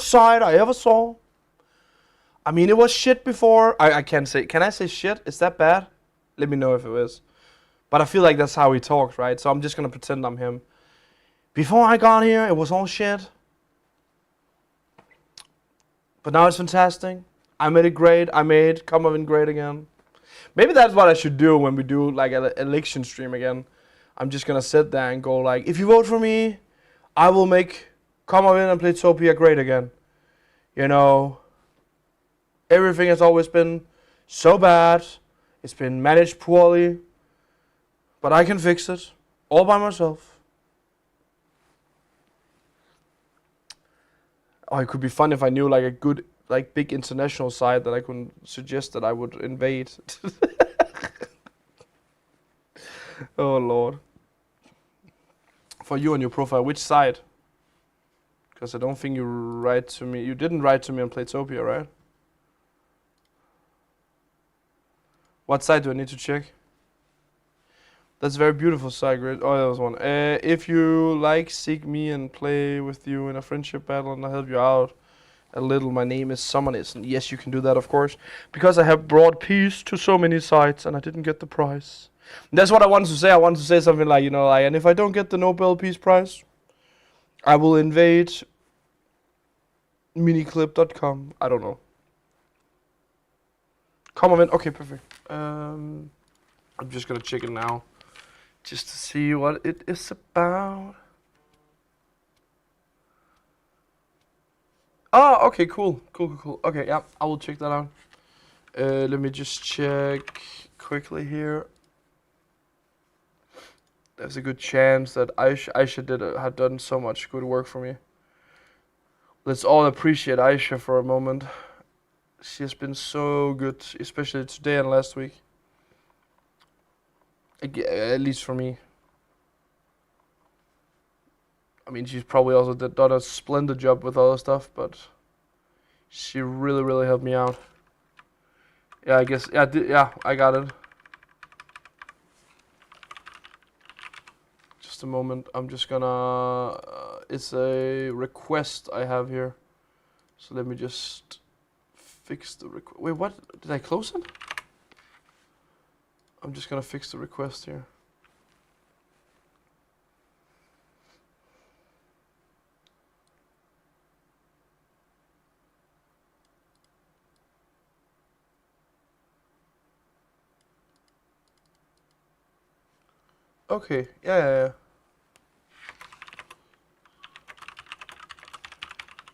site I ever saw. I mean, it was shit before. I can't say. Can I say shit? Is that bad? Let me know if it is. But I feel like that's how he talks, right? So I'm just gonna pretend I'm him. Before I got here, it was all shit. But now it's fantastic. I made it great. I made komogvind great again. Maybe that's what I should do when we do like an election stream again. I'm just gonna sit there and go like, if you vote for me, I will make komogvind and Playtopia great again. Everything has always been so bad. It's been managed poorly. But I can fix it all by myself. Oh, it could be fun if I knew like a good, big international site that I could suggest that I would invade. Oh lord. For you on your profile, which site? Because I don't think you write to me. You didn't write to me on Playtopia, right? What site do I need to check? That's a very beautiful site, great. Oh, that was one. If you seek me and play with you in a friendship battle and I'll help you out a little. My name is Summonis. And yes, you can do that, of course. Because I have brought peace to so many sites and I didn't get the prize. And that's what I wanted to say. I wanted to say something like, and if I don't get the Nobel Peace Prize, I will invade miniclip.com. I don't know. Komogvind. Okay, perfect. I'm just gonna check it now. Just to see what it is about. Oh, okay, cool. Okay, yeah, I will check that out. Let me just check quickly here. There's a good chance that Aisha had done so much good work for me. Let's all appreciate Aisha for a moment. She has been so good, especially today and last week. At least for me. I mean, she's probably also done a splendid job with other stuff, but she really, really helped me out. Yeah, I guess. Yeah, I got it. Just a moment. I'm just gonna. It's a request I have here. So let me just fix the request. Wait, what? Did I close it? I'm just gonna fix the request here. Okay, yeah.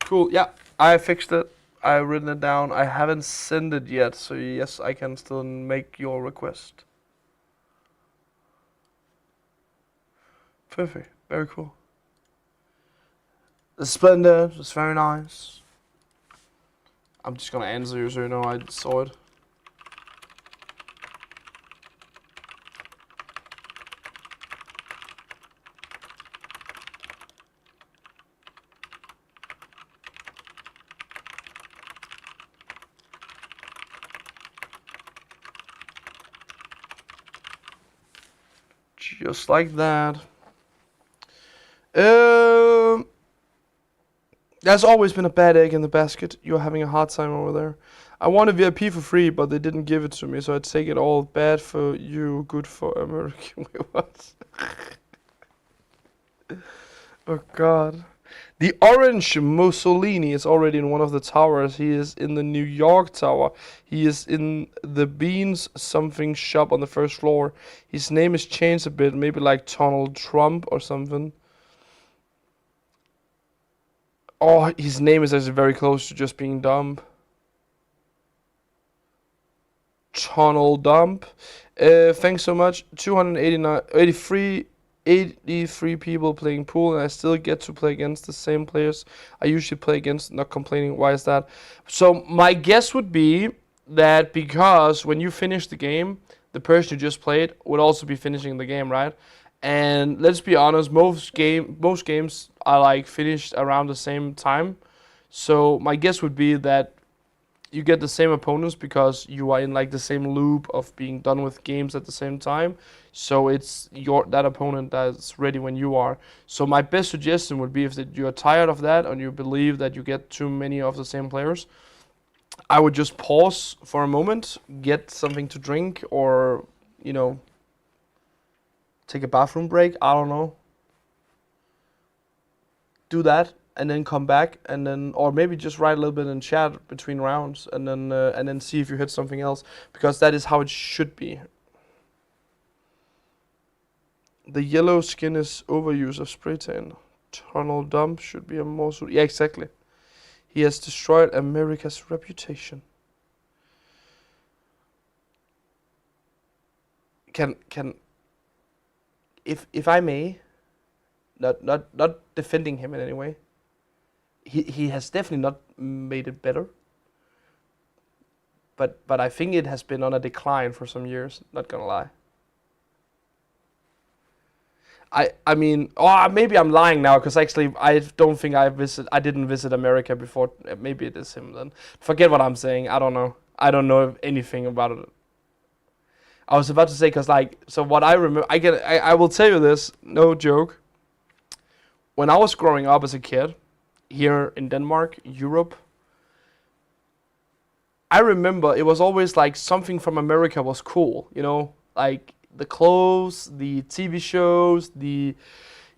Cool, yeah, I fixed it. I've written it down. I haven't sent it yet, so yes, I can still make your request. Perfect, very cool. It's splendid, it's very nice. I'm just gonna answer you so you know I saw it. Just like that. There's always been a bad egg in the basket. You're having a hard time over there. I wanted VIP for free, but they didn't give it to me, so I take it all. Bad for you, good for American. Wait, what? Oh god. The orange Mussolini is already in one of the towers. He is in the New York tower. He is in the Beans something shop on the first floor. His name is changed a bit, maybe like Donald Trump or something. Oh, his name is actually very close to just being dumb. Donald Dump. Thanks so much. 83 people playing pool, and I still get to play against the same players I usually play against. Not complaining. Why is that? So my guess would be that because when you finish the game, the person you just played would also be finishing the game, right? And let's be honest, most games are like finished around the same time. So my guess would be that you get the same opponents because you are in like the same loop of being done with games at the same time. So it's that opponent that's ready when you are. So my best suggestion would be if you are tired of that and you believe that you get too many of the same players, I would just pause for a moment, get something to drink, or take a bathroom break. I don't know. Do that and then come back and then, or maybe just write a little bit in chat between rounds and then see if you hit something else, because that is how it should be. The yellow skin is overuse of spray tan. Tunnel dump should be a more yeah, exactly. He has destroyed America's reputation. Can if I may, not defending him in any way. He has definitely not made it better. But I think it has been on a decline for some years, not gonna lie. I mean, maybe I'm lying now, because actually I don't think I didn't visit America before. Maybe it is him then. Forget what I'm saying. I don't know. I don't know anything about it. I was about to say, because so what I remember, I will tell you this, no joke. When I was growing up as a kid, here in Denmark, Europe, I remember it was always like something from America was cool, like the clothes, the TV shows,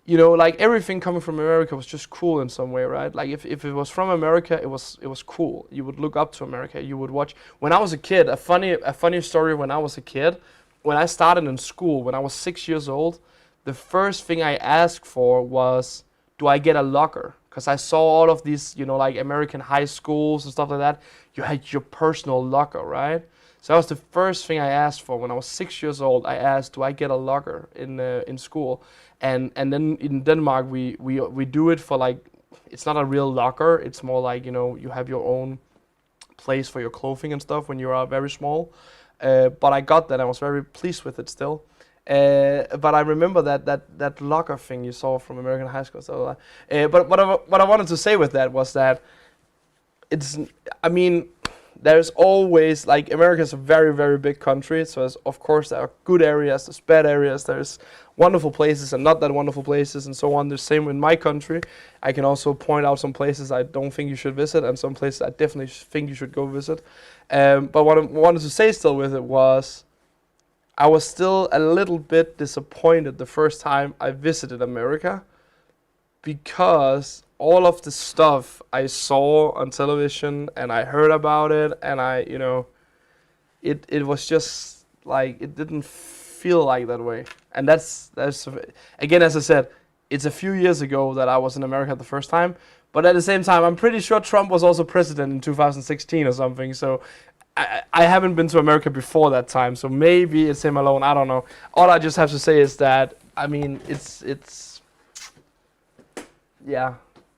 like everything coming from America was just cool in some way, right? Like if it was from America, it was cool. You would look up to America. You would watch. When I was a kid, a funny story. When I was a kid, when I started in school, when I was 6 years old, the first thing I asked for was, do I get a locker? Because I saw all of these, like American high schools and stuff like that. You had your personal locker, right? So that was the first thing I asked for when I was 6 years old. I asked, do I get a locker in school? And then in Denmark we do it for like, it's not a real locker. It's more like, you have your own place for your clothing and stuff when you are very small. But I got that. I was very pleased with it still. But I remember that locker thing you saw from American high school. So, but what I wanted to say with that was that there's always, like, America's a very, very big country, so of course there are good areas, there's bad areas, there's wonderful places and not that wonderful places and so on. The same in my country. I can also point out some places I don't think you should visit and some places I definitely think you should go visit. But what I wanted to say still with it was, I was still a little bit disappointed the first time I visited America, because all of the stuff I saw on television and I heard about it and it was just like, it didn't feel like that way. And that's again, as I said, it's a few years ago that I was in America the first time, but at the same time, I'm pretty sure Trump was also president in 2016 or something, so I haven't been to America before that time, so maybe it's him alone, I don't know. All I just have to say is that, I mean, it's yeah,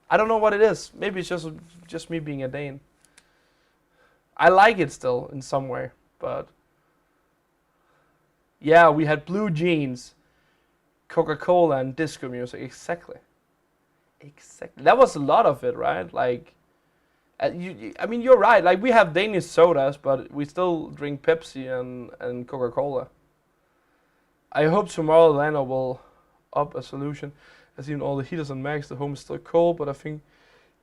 I don't know what it is. Maybe it's just me being a Dane. I like it still in some way, but yeah, we had blue jeans, Coca-Cola, and disco music. Exactly. That was a lot of it, right? Like, I mean, you're right. Like, we have Danish sodas, but we still drink Pepsi and Coca-Cola. I hope tomorrow the landlord will up a solution. As even all the heaters and mags, the home is still cold, but I think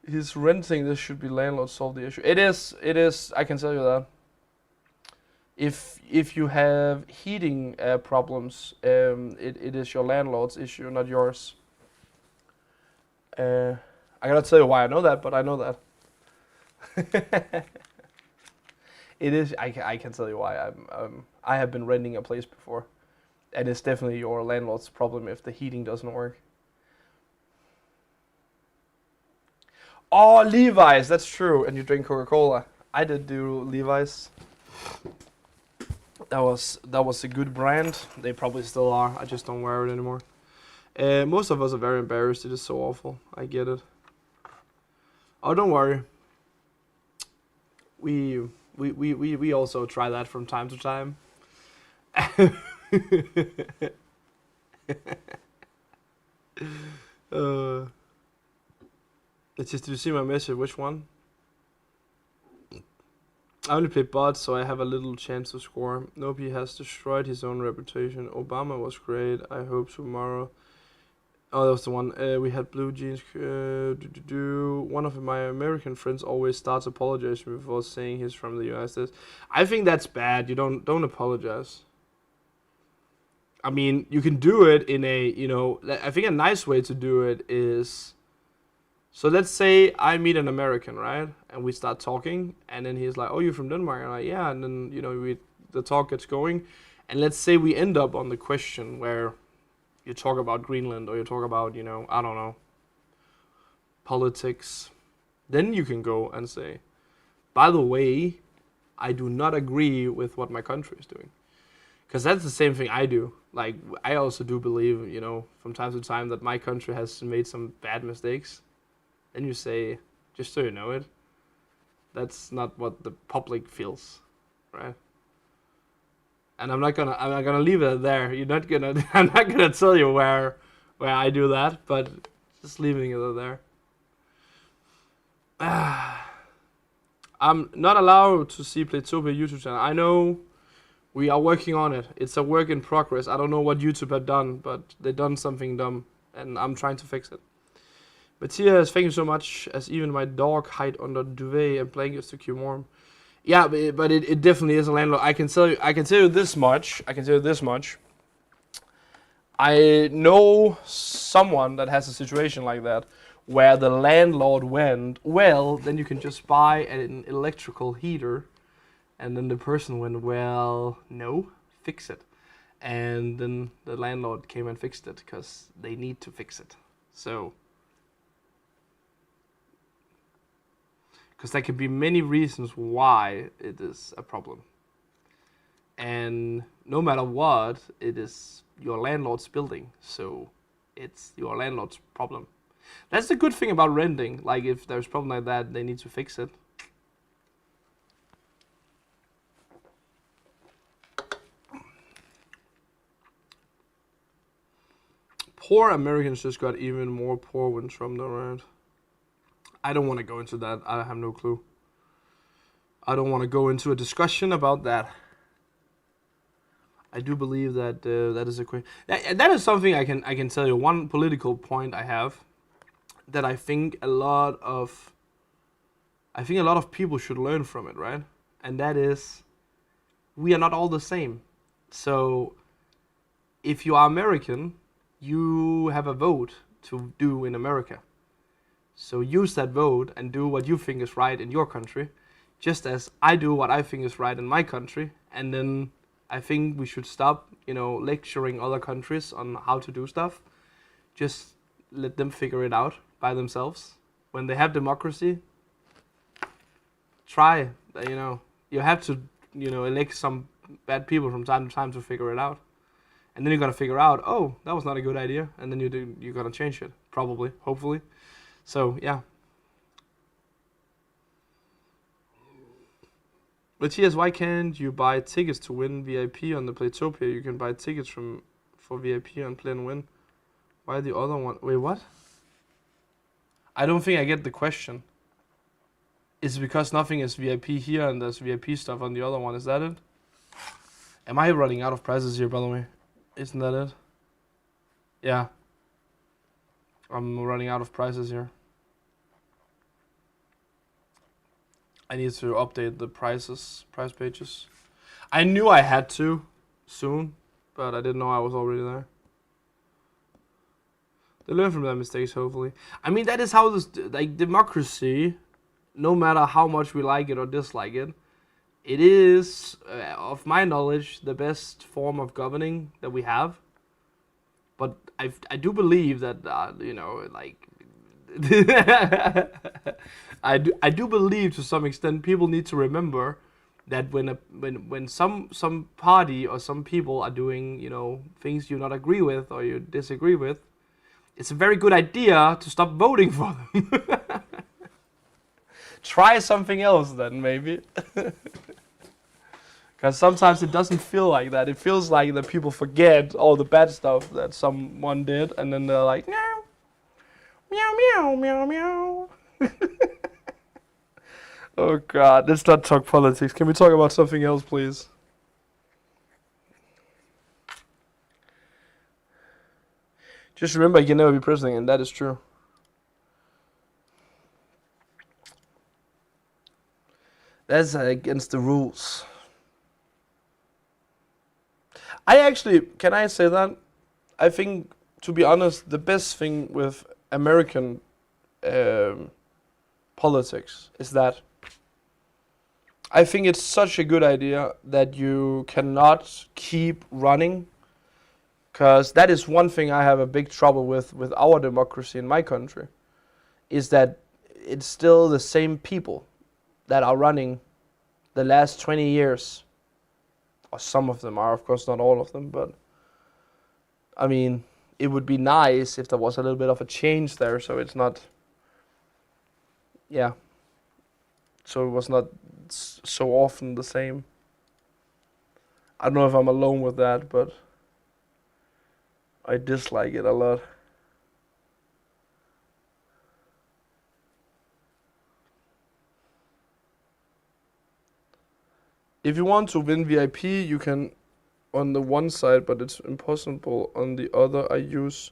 his renting this should be landlord solve the issue. It is. I can tell you that. If you have heating problems, it is your landlord's issue, not yours. I gotta tell you why I know that, but I know that. It is. I can tell you why. I have been renting a place before, and it's definitely your landlord's problem if the heating doesn't work. Oh, Levi's, that's true. And you drink Coca-Cola. I did do Levi's. That was a good brand. They probably still are. I just don't wear it anymore. Most of us are very embarrassed. It is so awful. I get it. Oh, don't worry. We also try that from time to time. It's just, did you see my message? Which one? I only play bots, so I have a little chance to score. Nope, he has destroyed his own reputation. Obama was great. I hope tomorrow. Oh, that was the one. We had blue jeans. One of my American friends always starts apologizing before saying he's from the United States. I think that's bad. You don't apologize. I mean, you can do it in a, I think a nice way to do it is, so let's say I meet an American, right? And we start talking, and then he's like, oh, you're from Denmark? And I'm like, yeah. And then, the talk gets going. And let's say we end up on the question where you talk about Greenland, or you talk about, I don't know, politics. Then you can go and say, by the way, I do not agree with what my country is doing. Because that's the same thing I do. Like, I also do believe, from time to time that my country has made some bad mistakes. Then you say, just so you know it, that's not what the public feels, right? And I'm not gonna leave it there. I'm not gonna tell you where I do that, but just leaving it there. I'm not allowed to see Playtopia YouTube channel. I know, we are working on it. It's a work in progress. I don't know what YouTube have done, but they done something dumb, and I'm trying to fix it. Matthias, thank you so much, as even my dog hide under duvet and blankets to keep warm. Yeah, but it definitely is a landlord. I can tell you this much. I know someone that has a situation like that, where the landlord went, well, then you can just buy an electrical heater, and then the person went, well, no, fix it. And then the landlord came and fixed it, because they need to fix it. So, because there could be many reasons why it is a problem. And no matter what, it is your landlord's building, so it's your landlord's problem. That's the good thing about renting. Like, if there's a problem like that, they need to fix it. Poor Americans just got even more poor when Trump arrived. I don't want to go into that. I have no clue. I don't want to go into a discussion about that. I do believe that that is a quick. That is something I can tell you. One political point I have that I think a lot of people should learn from it, right? And that is, we are not all the same. So if you are American, you have a vote to do in America. So use that vote and do what you think is right in your country, just as I do what I think is right in my country. And then I think we should stop, lecturing other countries on how to do stuff. Just let them figure it out by themselves. When they have democracy, try, you have to, elect some bad people from time to time to figure it out. And then you gotta figure out, oh, that was not a good idea, and then you're gonna change it, probably, hopefully. So yeah. But yes, why can't you buy tickets to win VIP on the Playtopia? You can buy tickets for VIP on Play and Win. Why the other one? Wait, what? I don't think I get the question. Is it because nothing is VIP here and there's VIP stuff on the other one? Is that it? Am I running out of prizes here, by the way? Isn't that it? Yeah. I'm running out of prizes here. I need to update the price pages. I knew I had to soon, but I didn't know I was already there. They learn from their mistakes, hopefully. I mean, that is how this, democracy, no matter how much we like it or dislike it, it is, of my knowledge, the best form of governing that we have. But I do believe that, I do believe to some extent people need to remember that when some party or some people are doing, things you not agree with or you disagree with, it's a very good idea to stop voting for them. Try something else then, maybe. Because sometimes it doesn't feel like that. It feels like that people forget all the bad stuff that someone did, and then they're like, meow, meow, meow, meow, meow. Oh God, let's not talk politics. Can we talk about something else, please? Just remember, you can never be president, and that is true. That's against the rules. Can I say that? I think, to be honest, the best thing with American politics is that I think it's such a good idea that you cannot keep running, because that is one thing I have a big trouble with our democracy in my country, is that it's still the same people that are running the last 20 years. Or some of them are, of course, not all of them, but I mean, it would be nice if there was a little bit of a change there, so it's not, yeah, so it was not so often the same. I don't know if I'm alone with that, but I dislike it a lot. If you want to win VIP, you can on the one side, but it's impossible on the other. I use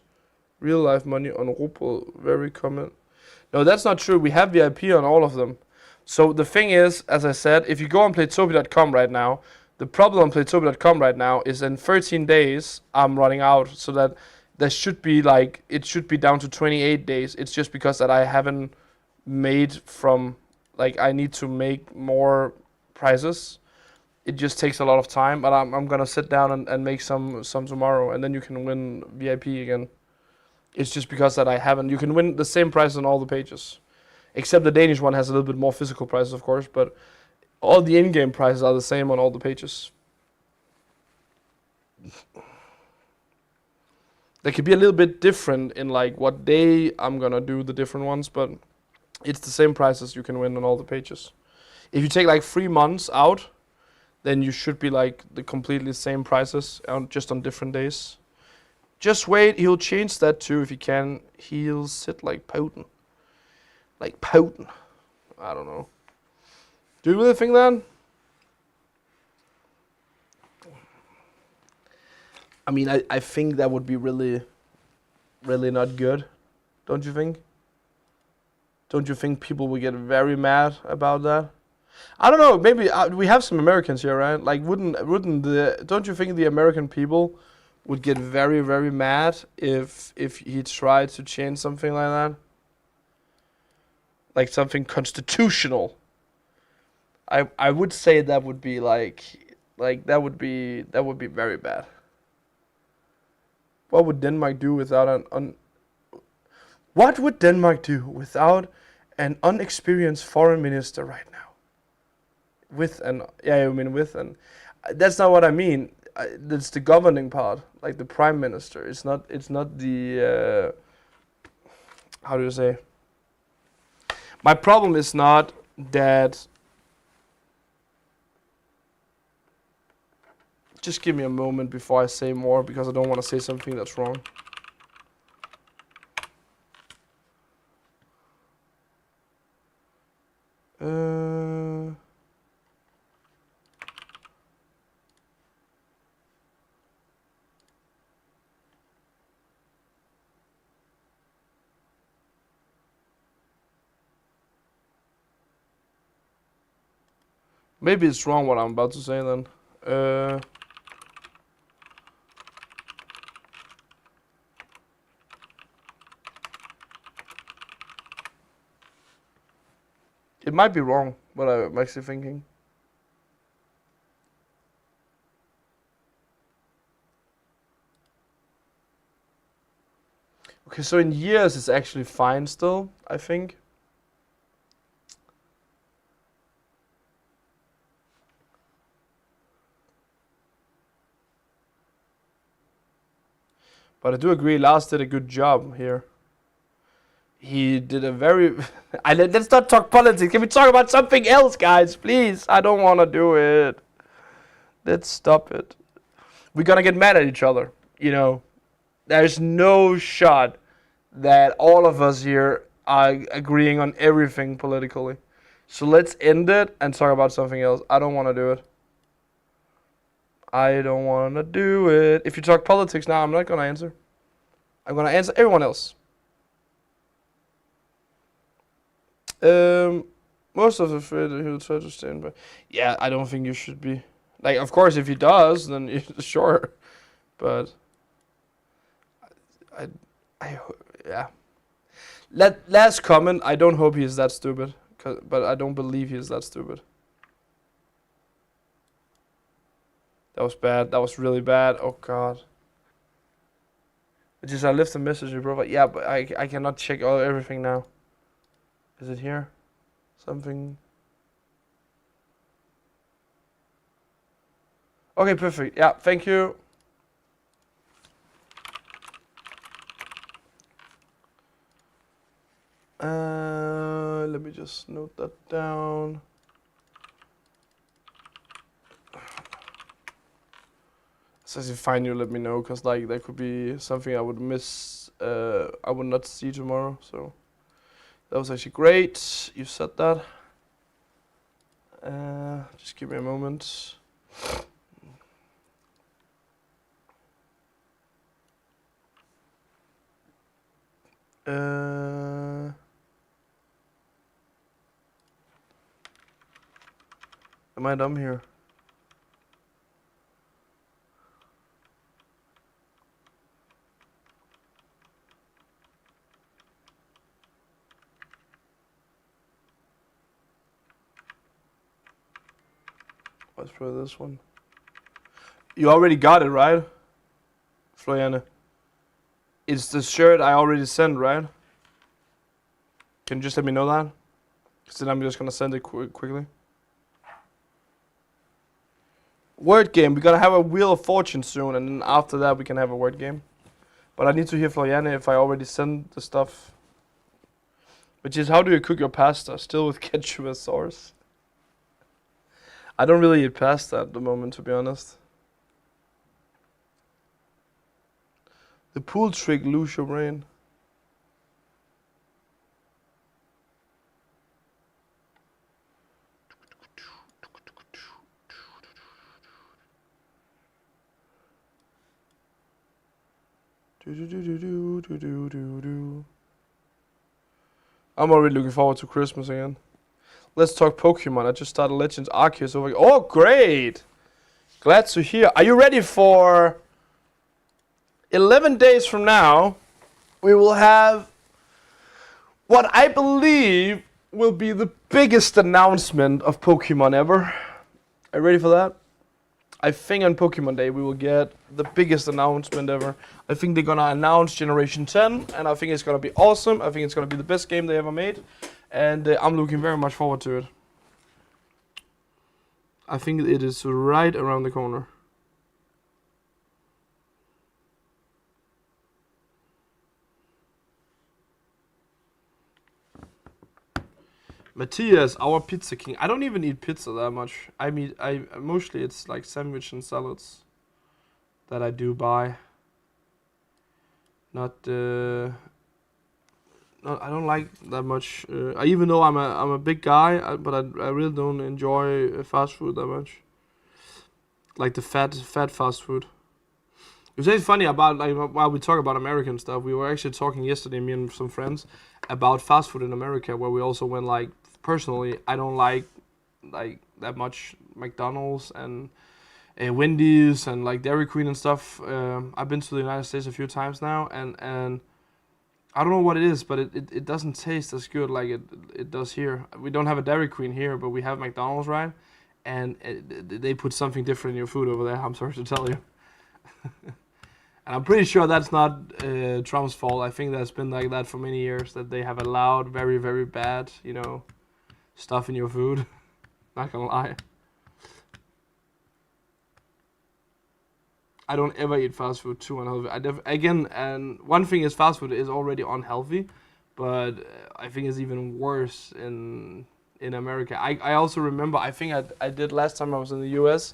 real life money on Rupel, very common. No, that's not true. We have VIP on all of them. So the thing is, as I said, if you go on Playtopia.com right now, the problem on Playtopia.com right now is in 13 days, I'm running out, so that there should be it should be down to 28 days. It's just because that I haven't made from, I need to make more prizes. It just takes a lot of time, but I'm gonna sit down and make some tomorrow, and then you can win VIP again. It's just because that I haven't. You can win the same prize on all the pages, except the Danish one has a little bit more physical prizes, of course, but all the in-game prizes are the same on all the pages. They could be a little bit different in what day I'm gonna do the different ones, but it's the same prizes you can win on all the pages. If you take 3 months out, then you should be the completely same prices just on different days. Just wait, he'll change that too if he can. He'll sit like Putin. Like Putin. I don't know. Do you really think that? I mean, I think that would be really, really not good. Don't you think? Don't you think people would get very mad about that? I don't know. Maybe we have some Americans here, right? Like, don't you think the American people would get very, very mad if he tried to change something like that? Like something constitutional. I would say that would be that would be very bad. What would Denmark do without what would Denmark do without an unexperienced foreign minister right now? That's not what I mean. That's the governing part, like the prime minister. It's not the how do you say? My problem is not that. Just give me a moment before I say more, because I don't want to say something that's wrong. Maybe it's wrong what I'm about to say then. It might be wrong, what I'm actually thinking. Okay, so in years it's actually fine still, I think. But I do agree, Lars did a good job here. He did a very... Let's not talk politics. Can we talk about something else, guys? Please. I don't want to do it. Let's stop it. We're going to get mad at each other. You know, there's no shot that all of us here are agreeing on everything politically. So let's end it and talk about something else. I don't want to do it. I don't want to do it. If you talk politics now, I'm not going to answer. I'm going to answer everyone else. Most of the afraid that he will try to stand by. Yeah, I don't think you should be. Like, of course, if he does, then sure. But yeah. Last comment. I don't hope he is that stupid, but I don't believe he is that stupid. That was bad. That was really bad. Oh God. It's just I left a message in your profile. Yeah, but I cannot check everything now. Is it here? Something. Okay, perfect. Yeah, thank you. Let me just note that down. So if you find you, let me know, cause like there could be something I would miss. I would not see tomorrow. So that was actually great. You said that. Just give me a moment. Am I dumb here? Let's try this one. You already got it, right? Floriane. It's the shirt I already sent, right? Can you just let me know that? Because then I'm just gonna send it quickly. Word game. We're gonna have a Wheel of Fortune soon, and then after that we can have a word game. But I need to hear Floriane if I already sent the stuff. Which is, how do you cook your pasta? Still with ketchup and sauce? I don't really eat pasta at the moment, to be honest. The pool trick, lose your brain. I'm already looking forward to Christmas again. Let's talk Pokemon. I just started Legends Arceus over. Oh, great! Glad to hear. Are you ready for 11 days from now? We will have what I believe will be the biggest announcement of Pokemon ever. Are you ready for that? I think on Pokemon Day we will get the biggest announcement ever. I think they're gonna announce Generation 10, and I think it's gonna be awesome. I think it's gonna be the best game they ever made, and I'm looking very much forward to it. I think it is right around the corner. Matthias, our pizza king. I don't even eat pizza that much. I mean, I mostly it's like sandwich and salads that I do buy. Not, I don't like that much. Even though I'm a big guy, but I really don't enjoy fast food that much. Like the fat fast food. It's very funny about like while we talk about American stuff. We were actually talking yesterday, me and some friends, about fast food in America, where we also went like personally, I don't like that much McDonald's and Wendy's and like Dairy Queen and stuff. I've been to the United States a few times now, and I don't know what it is, but it doesn't taste as good like it does here. We don't have a Dairy Queen here, but we have McDonald's, right? And they put something different in your food over there. I'm sorry to tell you. And I'm pretty sure that's not Trump's fault. I think that's been like that for many years, that they have allowed very, very bad, stuff in your food. Not gonna lie. I don't ever eat fast food too unhealthy. Again, and one thing is fast food is already unhealthy, but I think it's even worse in America. I also remember, I think I did last time I was in the US,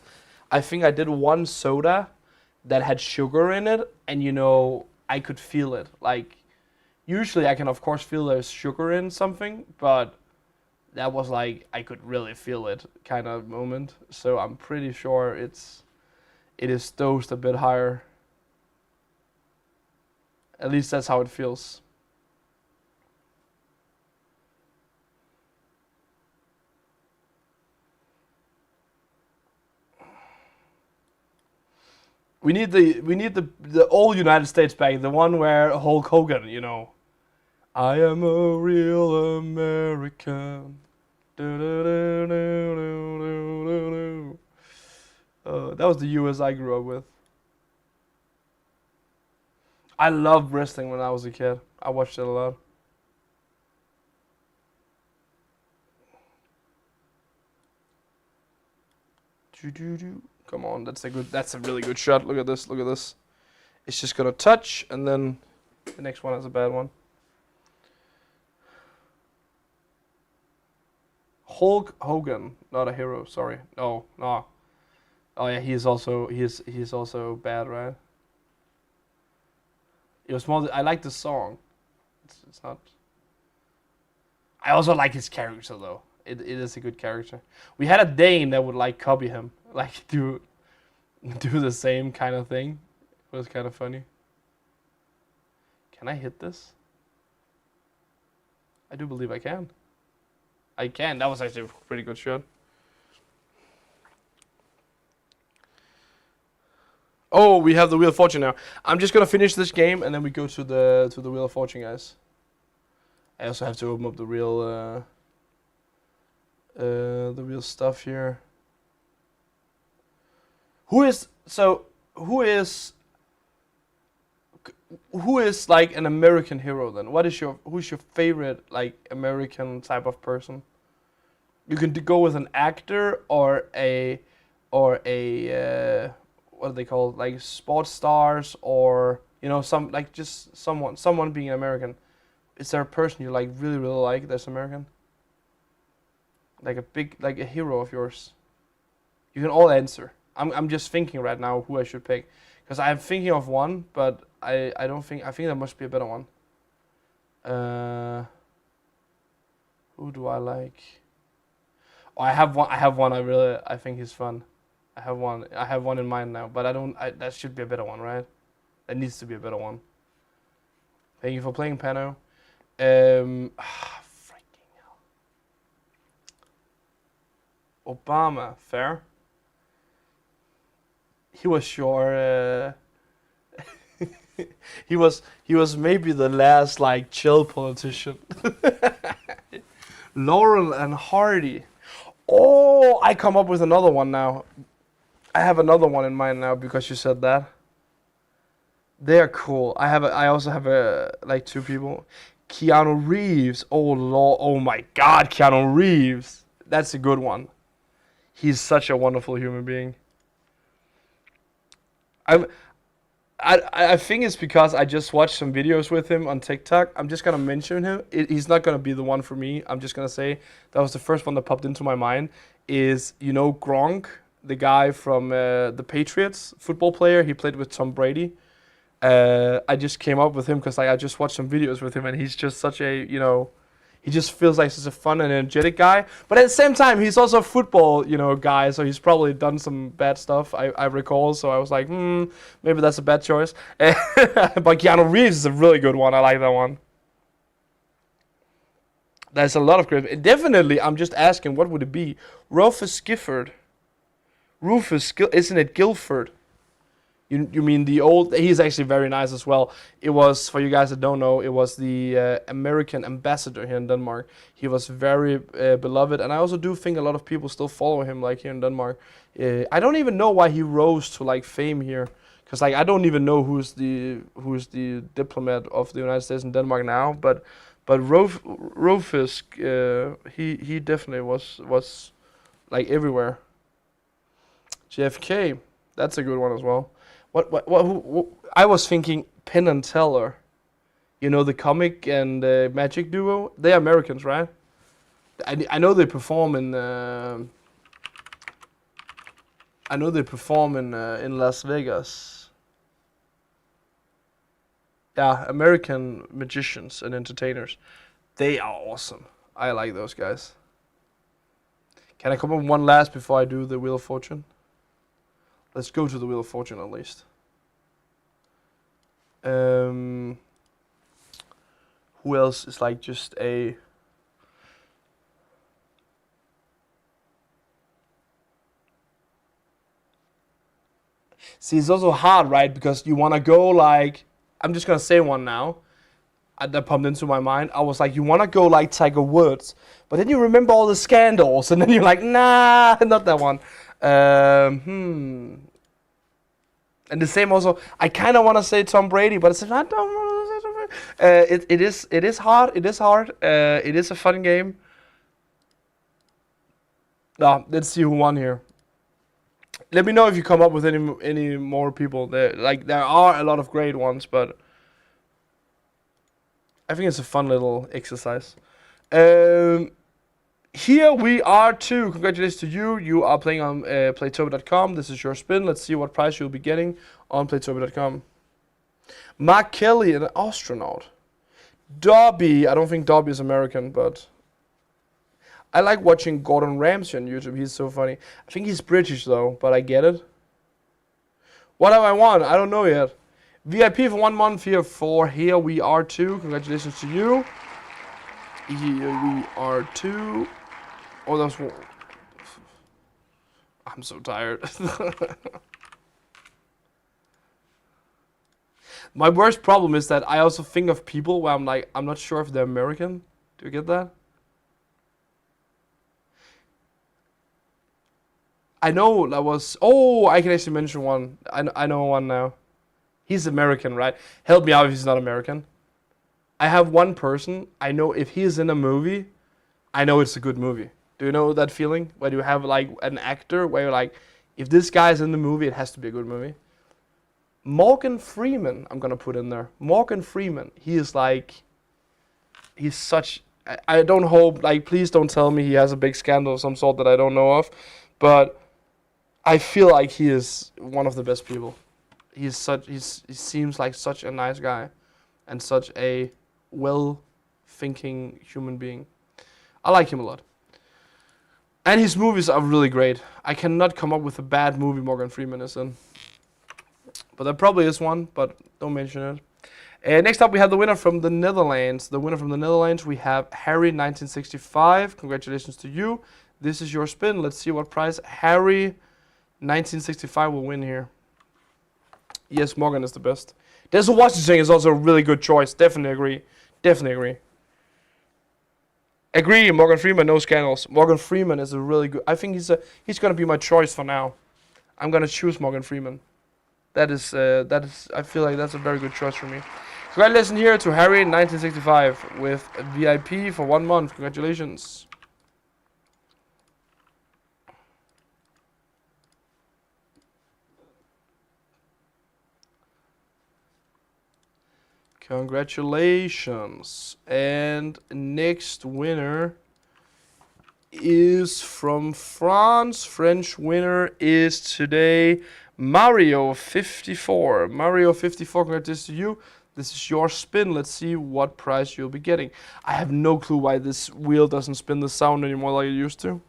I think I did one soda that had sugar in it, and I could feel it. Like, usually I can of course feel there's sugar in something, but that was like, I could really feel it kind of moment. So I'm pretty sure it is dosed a bit higher. At least that's how it feels. We need the old United States back, the one where Hulk Hogan, I am a real American. That was the US I grew up with. I loved wrestling when I was a kid. I watched it a lot. Come on, that's a really good shot. Look at this, look at this. It's just gonna touch, and then the next one is a bad one. Hulk Hogan, not a hero. Sorry. No. Oh yeah, he's also bad, right? It was more. I like the song. It's not. I also like his character though. It is a good character. We had a Dane that would like copy him, like do the same kind of thing. It was kind of funny. Can I hit this? I do believe I can. I can. That was actually a pretty good shot. Oh, we have the Wheel of Fortune now. I'm just gonna finish this game and then we go to the Wheel of Fortune, guys. I also have to open up the real stuff here. Who is like an American hero then? Who's your favorite like American type of person? You can go with an actor or a what are they called? Like sports stars, or some like just someone being American. Is there a person you like really like that's American? Like a hero of yours. You can all answer. I'm just thinking right now who I should pick, because I'm thinking of one, but I think there must be a better one. Who do I like? Oh, I have one. I think he's fun. I have one in mind now, but that should be a better one, right? That needs to be a better one. Thank you for playing, Pano. Freaking hell. Obama, fair. He was your. he was maybe the last like chill politician. Laurel and Hardy. Oh, I come up with another one now. I have another one in mind now because you said that. They're cool. I also have like two people. Keanu Reeves. Oh lord. Oh my god, Keanu Reeves. That's a good one. He's such a wonderful human being. I think it's because I just watched some videos with him on TikTok. I'm just gonna mention him. He's not gonna be the one for me. I'm just gonna say that was the first one that popped into my mind. Is Gronk, the guy from the Patriots, football player. He played with Tom Brady. I just came up with him because I just watched some videos with him, and he's just such a he just feels like such a fun and energetic guy. But at the same time, he's also a football, guy. So he's probably done some bad stuff. I recall. So I was like, maybe that's a bad choice. But Keanu Reeves is a really good one. I like that one. There's a lot of great. Definitely, I'm just asking, what would it be? Rufus Gifford. Isn't it Guilford? You mean the old? He's actually very nice as well. It was, for you guys that don't know, it was the American ambassador here in Denmark. He was very beloved, and I also do think a lot of people still follow him, like here in Denmark. I don't even know why he rose to like fame here, because like I don't even know who's the diplomat of the United States in Denmark now. But Rufus, he definitely was like everywhere. JFK, that's a good one as well. What I was thinking Penn and Teller, the comic and magic duo. They're Americans, right? I know they perform in. I know they perform in Las Vegas. Yeah, American magicians and entertainers. They are awesome. I like those guys. Can I come up with one last before I do the Wheel of Fortune? Let's go to the Wheel of Fortune at least. Who else is like just a... See, it's also hard, right? Because you want to go like... I'm just going to say one now. That popped into my mind. I was like, you want to go like Tiger Woods. But then you remember all the scandals. And then you're like, nah, not that one. And the same also, I kind of want to say Tom Brady, but I don't want to say Tom Brady. It is hard. It is a fun game. No, let's see who won here. Let me know if you come up with any more people. There are a lot of great ones, but I think it's a fun little exercise. Here we are too. Congratulations to you. You are playing on Playtopia.com. This is your spin. Let's see what prize you'll be getting on Playtopia.com. Mark Kelly, an astronaut. Dobby. I don't think Dobby is American, but I like watching Gordon Ramsay on YouTube. He's so funny. I think he's British though, but I get it. What have I won? I don't know yet. VIP for 1 month here for Here We Are Too. Congratulations to you. Here we are too. Oh, that was... I'm so tired. My worst problem is that I also think of people where I'm like, I'm not sure if they're American. Do you get that? I know that was... Oh, I can actually mention one. I know one now. He's American, right? Help me out if he's not American. I have one person, I know if he is in a movie, I know it's a good movie. Do you know that feeling? Where you have like an actor where you're like, if this guy is in the movie, it has to be a good movie. Morgan Freeman, I'm going to put in there. Morgan Freeman, he is like, he's such, I don't hope, like, please don't tell me he has a big scandal of some sort that I don't know of. But I feel like he is one of the best people. He seems like such a nice guy and such a well-thinking human being. I like him a lot. And his movies are really great. I cannot come up with a bad movie Morgan Freeman is in. But there probably is one, but don't mention it. Next up, we have the winner from the Netherlands. The winner from the Netherlands, we have Harry 1965. Congratulations to you. This is your spin. Let's see what prize Harry 1965 will win here. Yes, Morgan is the best. There's a Washington is also a really good choice. Definitely agree. Definitely agree. Agree, Morgan Freeman, no scandals. Morgan Freeman is a really good. I think he's gonna be my choice for now. I'm gonna choose Morgan Freeman. That is. I feel like that's a very good choice for me. Congratulations here to Harry 1965 with a VIP for 1 month. Congratulations. Congratulations. And next winner is from France. French winner is today Mario 54. Mario 54, congratulations to you. This is your spin. Let's see what prize you'll be getting. I have no clue why this wheel doesn't spin the sound anymore like it used to.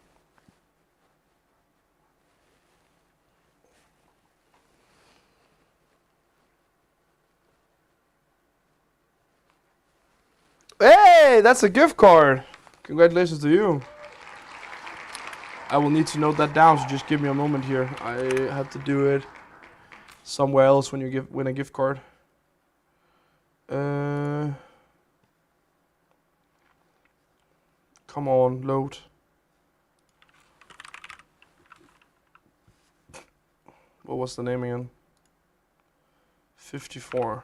Hey, that's a gift card. Congratulations to you. I will need to note that down, so just give me a moment here. I have to do it somewhere else when you win a gift card. Come on, load. What was the name again? 54.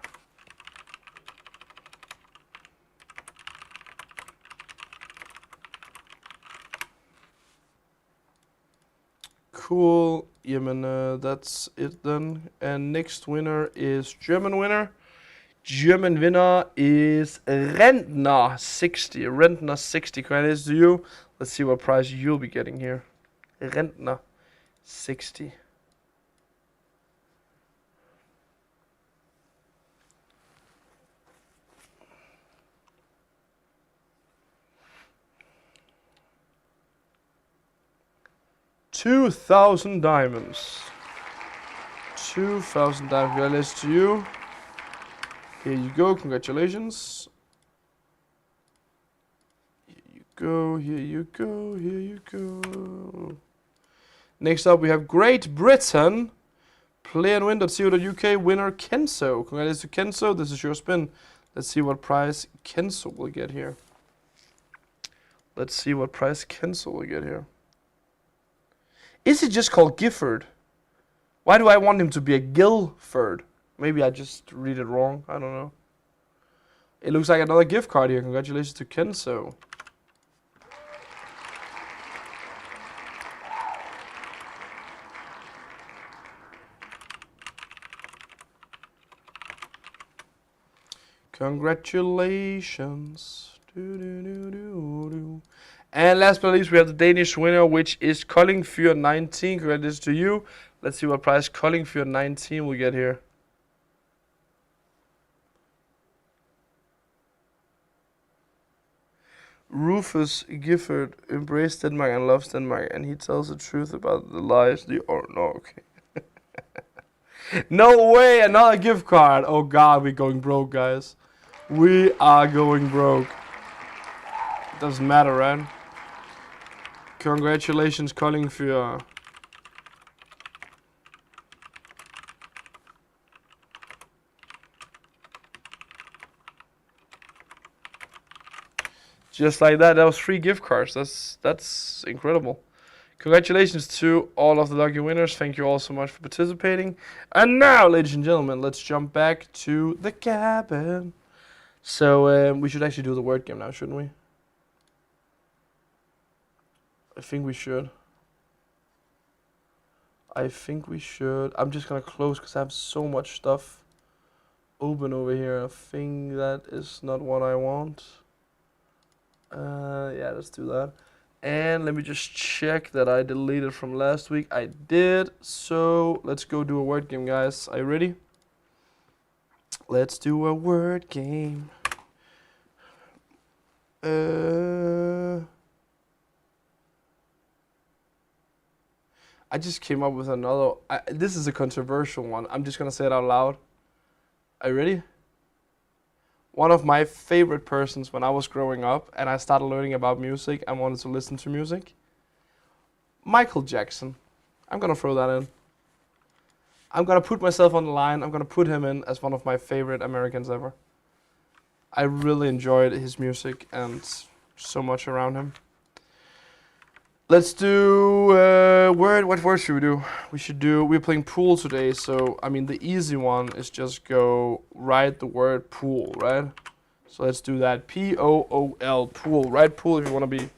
Cool. Jamen, that's it then. And next winner is German winner. German winner is Rentner 60. Rentner 60. Congratulations to you. Let's see what prize you'll be getting here. Rentner 60. $2,000 diamonds. 2,000 diamonds. Congratulations to you. Here you go. Congratulations. Here you go. Here you go. Here you go. Next up, we have Great Britain. Playandwin.co.uk winner Kenzo. Congratulations to Kenzo. This is your spin. Let's see what prize Kenzo will get here. Let's see what prize Kenzo will get here. Is he just called Gifford? Why do I want him to be a Guilford? Maybe I just read it wrong. I don't know. It looks like another gift card here. Congratulations to Kenzo. Congratulations. And last but not least, we have the Danish winner, which is Koldingfyr 19. Congratulations to you. Let's see what prize Koldingfyr 19 will get here. Rufus Gifford embraced Denmark and loves Denmark, and he tells the truth about the lies. Okay. No way, another gift card. Oh God, we're going broke, guys. We are going broke. It doesn't matter, right? Congratulations, Koldingfyr. Just like that, that was 3 gift cards. That's incredible. Congratulations to all of the lucky winners. Thank you all so much for participating. And now, ladies and gentlemen, let's jump back to the cabin. So we should actually do the word game now, shouldn't we? I think we should. I'm just gonna close because I have so much stuff open over here. I think that is not what I want. Yeah, let's do that. And let me just check that I deleted from last week. I did. So let's go do a word game, guys. Are you ready? Let's do a word game. I just came up with another. This is a controversial one. I'm just gonna say it out loud. Are you ready? one of my favorite persons when I was growing up and I started learning about music and wanted to listen to music. Michael Jackson. I'm gonna throw that in. I'm gonna put myself on the line. I'm gonna put him in as one of my favorite Americans ever. I really enjoyed his music and so much around him. Let's do word. What word should we do? We're playing pool today, so I mean the easy one is just go write the word pool, right? So let's do that. P-O-O-L, pool. Write pool if you want to be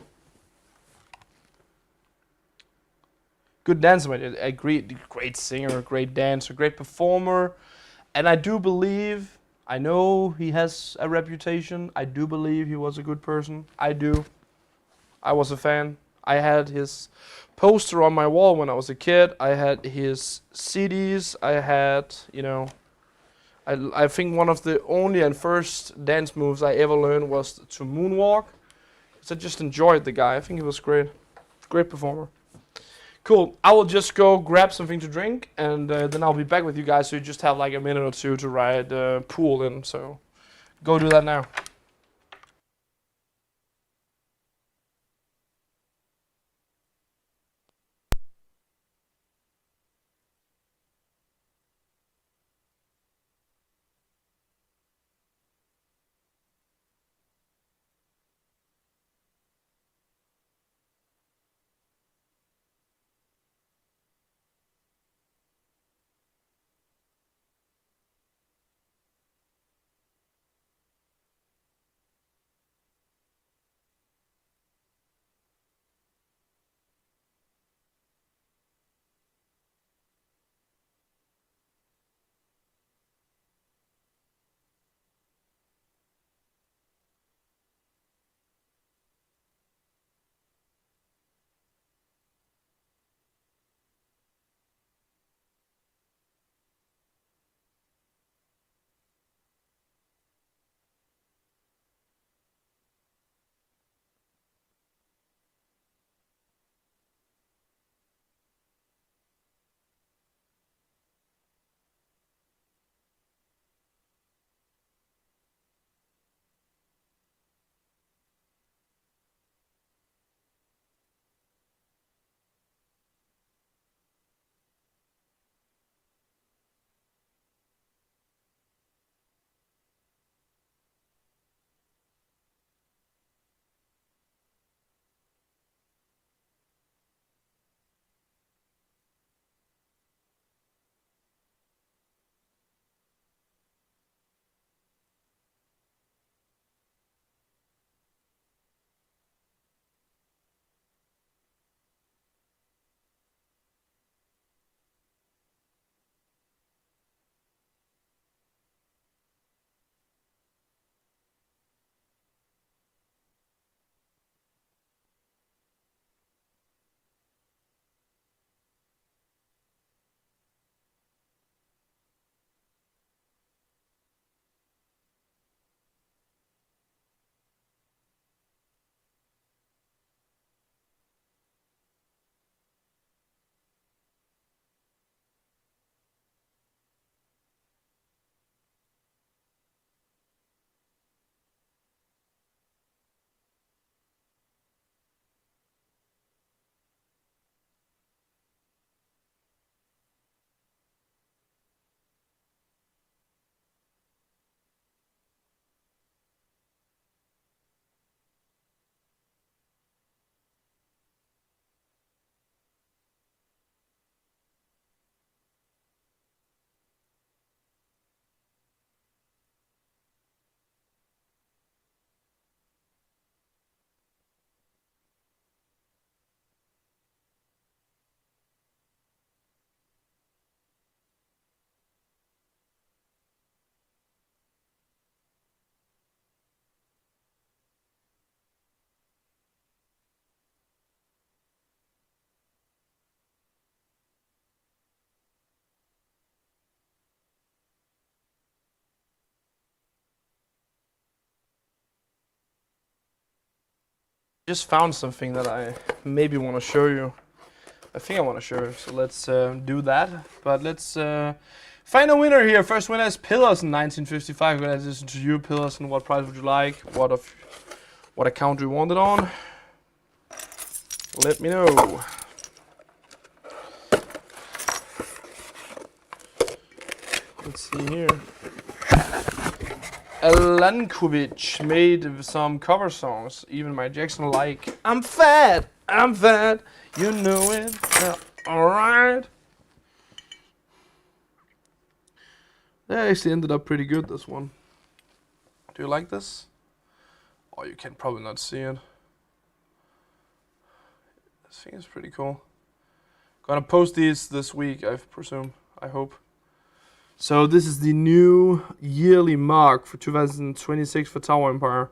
good dancer, a great singer, great dancer, great performer, and I do believe. I know he has a reputation. I do believe he was a good person. I do. I was a fan. I had his poster on my wall when I was a kid. I had his CDs. I had, I think one of the only and first dance moves I ever learned was to moonwalk. So I just enjoyed the guy. I think he was great. Great performer. Cool. I will just go grab something to drink, and then I'll be back with you guys. So you just have like a minute or two to ride pool in. So go do that now. Just found something that I maybe want to show you. I think I want to show you, so let's do that. But let's Final winner here. First winner is Pillars in 1955. Congratulations to you, Pillars. And what prize would you like? What account do you want it on? Let me know. Let's see here. Alankovic made some cover songs, even my Jackson like. I'm fat, you know it. Alright. That actually ended up pretty good, this one. Do you like this? Oh, you can probably not see it. This thing is pretty cool. Gonna post these this week, I presume. I hope. So this is the new yearly mark for 2026 for Tower Empire,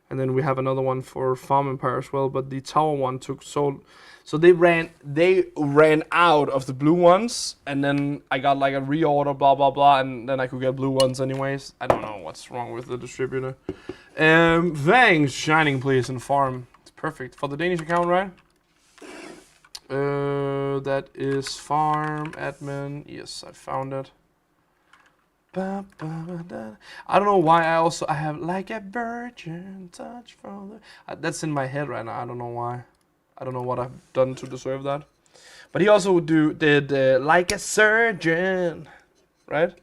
and then we have another one for Farm Empire as well. But the Tower one took so they ran out of the blue ones, and then I got like a reorder, blah blah blah, and then I could get blue ones anyways. I don't know what's wrong with the distributor. Vang Shining please in Farm. It's perfect for the Danish account, right? That is Farm Admin. Yes, I found it. I don't know why I have like a virgin touch from the... that's in my head right now. I don't know why. I don't know what I've done to deserve that. But he also did like a surgeon, right?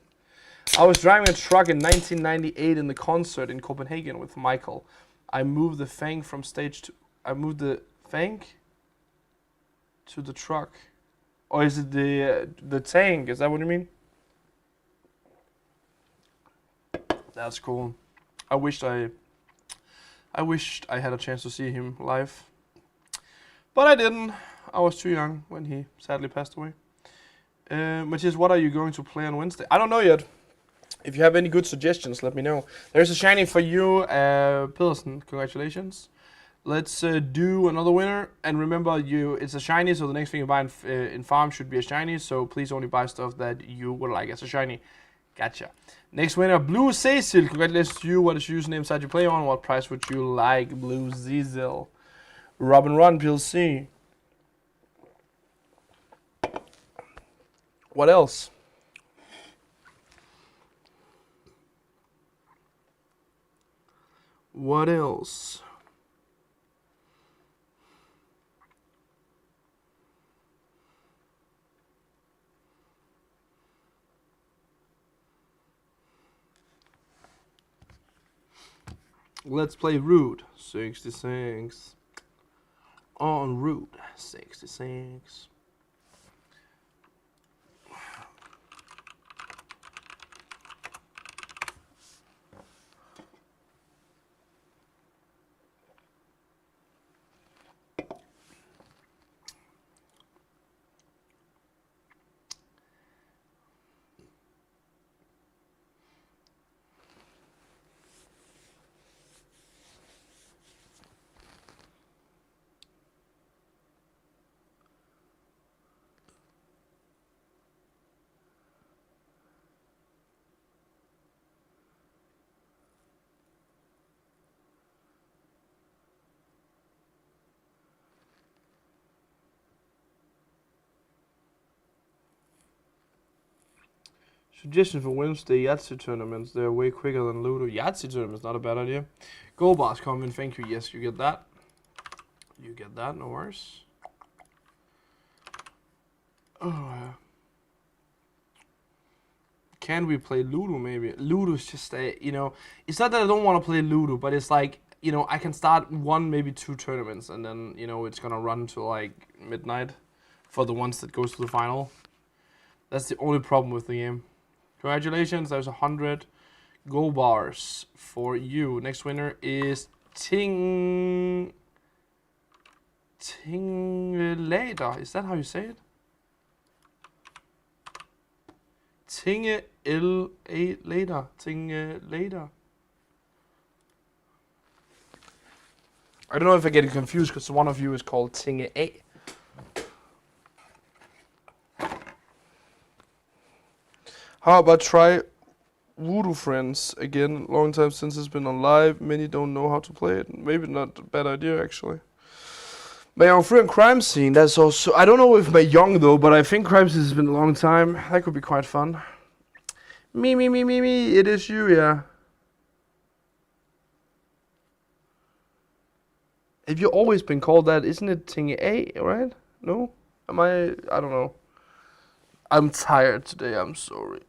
I was driving a truck in 1998 in the concert in Copenhagen with Michael. I moved the Fang from stage to... I moved the Fang to the truck. Or is it the tank? Is that what you mean? That's cool. I wished I had a chance to see him live, but I didn't. I was too young when he sadly passed away. Matthias, what are you going to play on Wednesday? I don't know yet. If you have any good suggestions, let me know. There's a shiny for you, Pedersen. Congratulations. Let's do another winner. And remember, it's a shiny, so the next thing you buy in farm should be a shiny. So please only buy stuff that you would like as a shiny. Gotcha. Next winner, Blue Cecil. Congratulations to you. What is your username site you play on? What price would you like, Blue Cecil? Robin Run, PLC. What else? What else? Let's play Route 66. On Route 66. Suggestion for Wednesday Yahtzee tournaments. They're way quicker than Ludo. Yahtzee tournaments, not a bad idea. Gold bars come in. Thank you. Yes, you get that. You get that. No worries. Oh, can we play Ludo maybe? Ludo's just it's not that I don't want to play Ludo, but it's like, I can start one, maybe two tournaments, and then, it's gonna run to like midnight for the ones that goes to the final. That's the only problem with the game. Congratulations, there's 100 gold bars for you. Next winner is Tinglader. Is that how you say it? Tinglader. Tinglader. I don't know if I get confused because one of you is called Tinge A. How about try Voodoo Friends again? Long time since it's been on live. Many don't know how to play it. Maybe not a bad idea actually. My Young Free and Crime Scene. That's also. I don't know if my young though, but I think Crime Scene has been a long time. That could be quite fun. Me. It is you, yeah. Have you always been called that? Isn't it Tingy A, right? No? I don't know. I'm tired today, I'm sorry.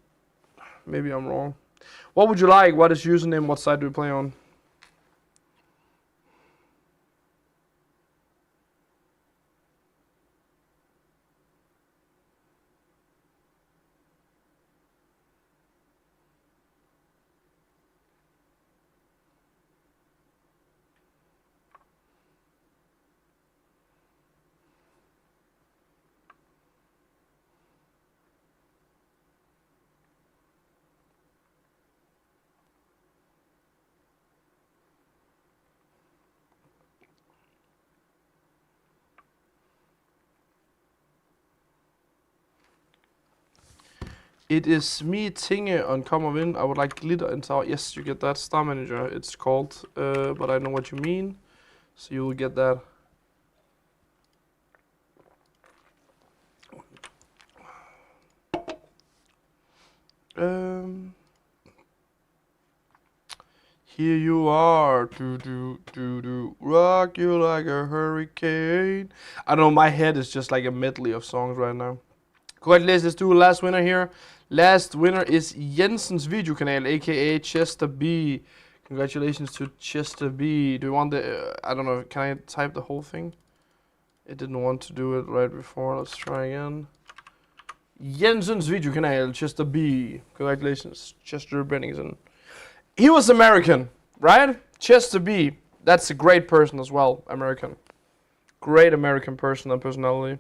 Maybe I'm wrong. What would you like? What is username? What side do we play on? It is me, Tinge, on komogvind. I would like glitter and tower. Yes, you get that. Star Manager, it's called. But I know what you mean. So you will get that. Here you are, do, rock you like a hurricane. I don't know, my head is just like a medley of songs right now. Congratulations, let's do a last winner here. Last winner is Jensen's video kanal, aka Chester B. Congratulations to Chester B. Do you want the, I don't know, can I type the whole thing? It didn't want to do it right before, let's try again. Jensen's video kanal, Chester B. Congratulations, Chester Bennington. He was American, right? Chester B. That's a great person as well, American. Great American person and personality.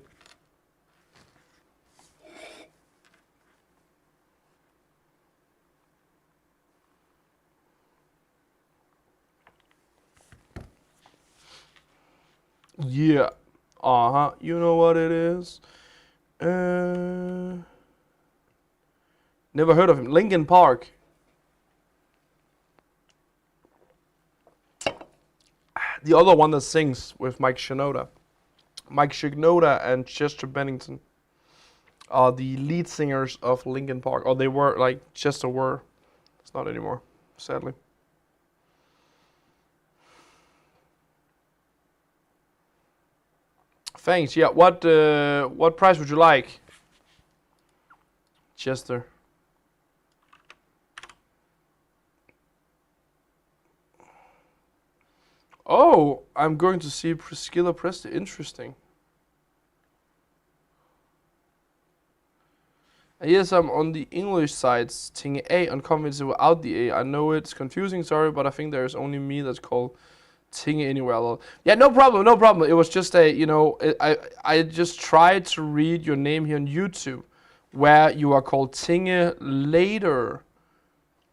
Yeah. You know what it is. Never heard of him. Linkin Park. The other one that sings with Mike Shinoda. Mike Shinoda and Chester Bennington are the lead singers of Linkin Park. Or they were, like, Chester were. It's not anymore, sadly. Thanks. Yeah. What price would you like, Chester? Oh, I'm going to see Priscilla Presley. Interesting. Yes, I'm on the English sides. Ting A on comments without the A. I know it's confusing, sorry, but I think there's only me that's called Ting anywhere. Yeah, no problem, no problem. It was just a, you know, I just tried to read your name here on YouTube, where you are called Tinge later.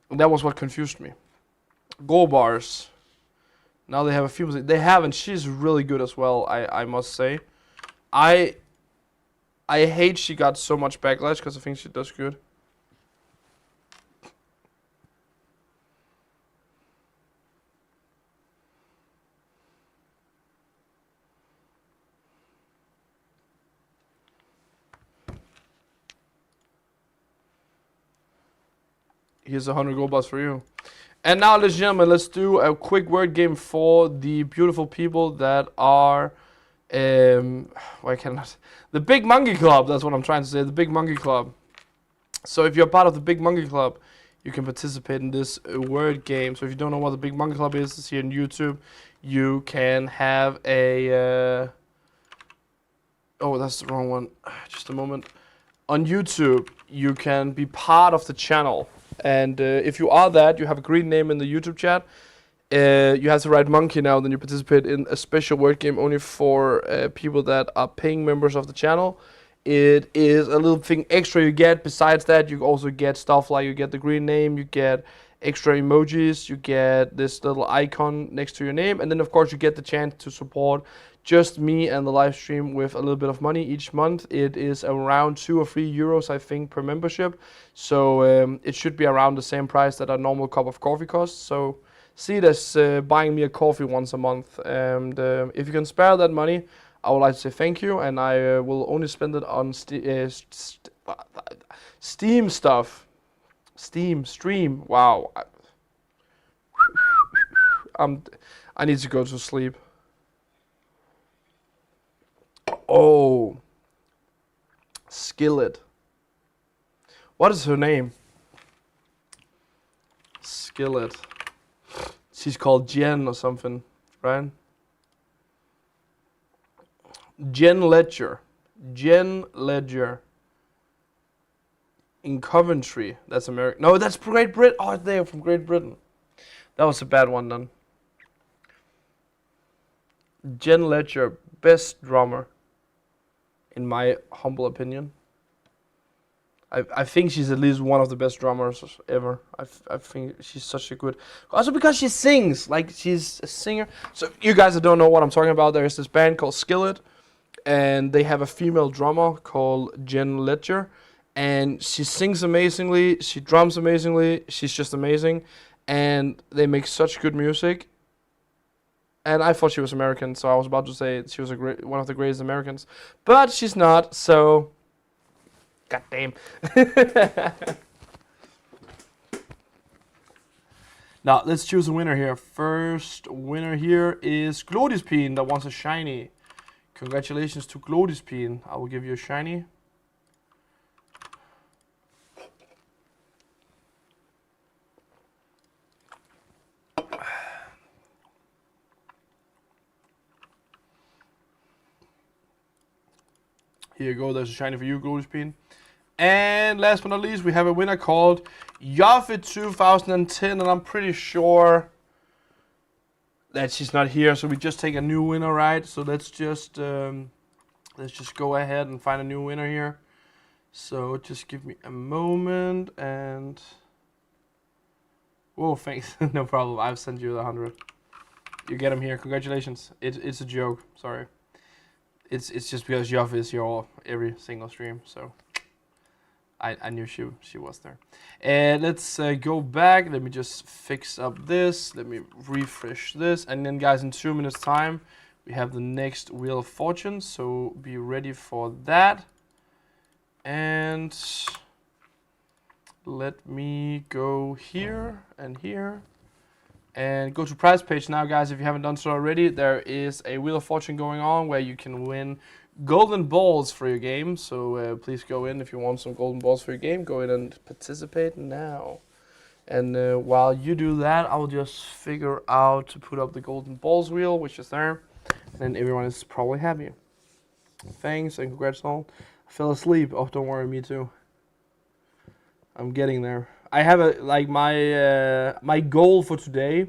And that was what confused me. Go bars. Now they have a female. They have, and she's really good as well, I must say. I hate she got so much backlash because I think she does good. Here's 100 gold bars for you. And now, ladies and gentlemen, let's do a quick word game for the beautiful people that are, why cannot? The Big Monkey Club, that's what I'm trying to say, the Big Monkey Club. So if you're part of the Big Monkey Club, you can participate in this word game. So if you don't know what the Big Monkey Club is, it's here on YouTube. You can have a, oh, that's the wrong one, just a moment. On YouTube, you can be part of the channel. And if you are that, you have a green name in the YouTube chat. You have to write monkey now, then you participate in a special word game only for people that are paying members of the channel. It is a little thing extra you get. Besides that, you also get stuff like you get the green name, you get extra emojis, you get this little icon next to your name, and then of course you get the chance to support just me and the live stream with a little bit of money each month. It is around 2 or 3 euros, I think, per membership. So it should be around the same price that a normal cup of coffee costs. So see it as buying me a coffee once a month. And if you can spare that money, I would like to say thank you. And I will only spend it on Steam stuff. Stream. Wow. I need to go to sleep. Oh. Skillet. What is her name? Skillet. She's called Jen or something, right? Jen Ledger. Jen Ledger. In Coventry. That's American. No, that's Great Britain. Oh, they're from Great Britain. That was a bad one then. Jen Ledger, best drummer. In my humble opinion. I think she's at least one of the best drummers ever. I think she's such a good... Also because she sings. Like, she's a singer. So, you guys that don't know what I'm talking about, there's this band called Skillet. And they have a female drummer called Jen Ledger. And she sings amazingly. She drums amazingly. She's just amazing. And they make such good music. And I thought she was American, so I was about to say she was one of the greatest Americans. But she's not, so... God damn. Now, let's choose a winner here. First winner here is Glodispine that wants a shiny. Congratulations to Glodispine. I will give you a shiny. Here you go, there's a shiny for you, Glodispine. And last but not least, we have a winner called Yoffe 2010, and I'm pretty sure that she's not here, so we just take a new winner, right? So let's just go ahead and find a new winner here. So just give me a moment, and whoa, thanks, no problem. I've sent you the 100. You get them here. Congratulations. It's a joke. Sorry. It's just because Yoffe is here every single stream, so. I knew she was there. And let's go back. Let me just fix up this. Let me refresh this. And then, guys, in 2 minutes' time, we have the next Wheel of Fortune. So be ready for that. And let me go here and here. And go to prize page now, guys. If you haven't done so already, there is a Wheel of Fortune going on where you can win golden balls for your game. So please go in if you want some golden balls for your game. Go in and participate now. And while you do that, I'll just figure out to put up the golden balls wheel, which is there. And then everyone is probably happy. Thanks and congrats all. I fell asleep. Oh, don't worry, me too. I'm getting there. I have my goal for today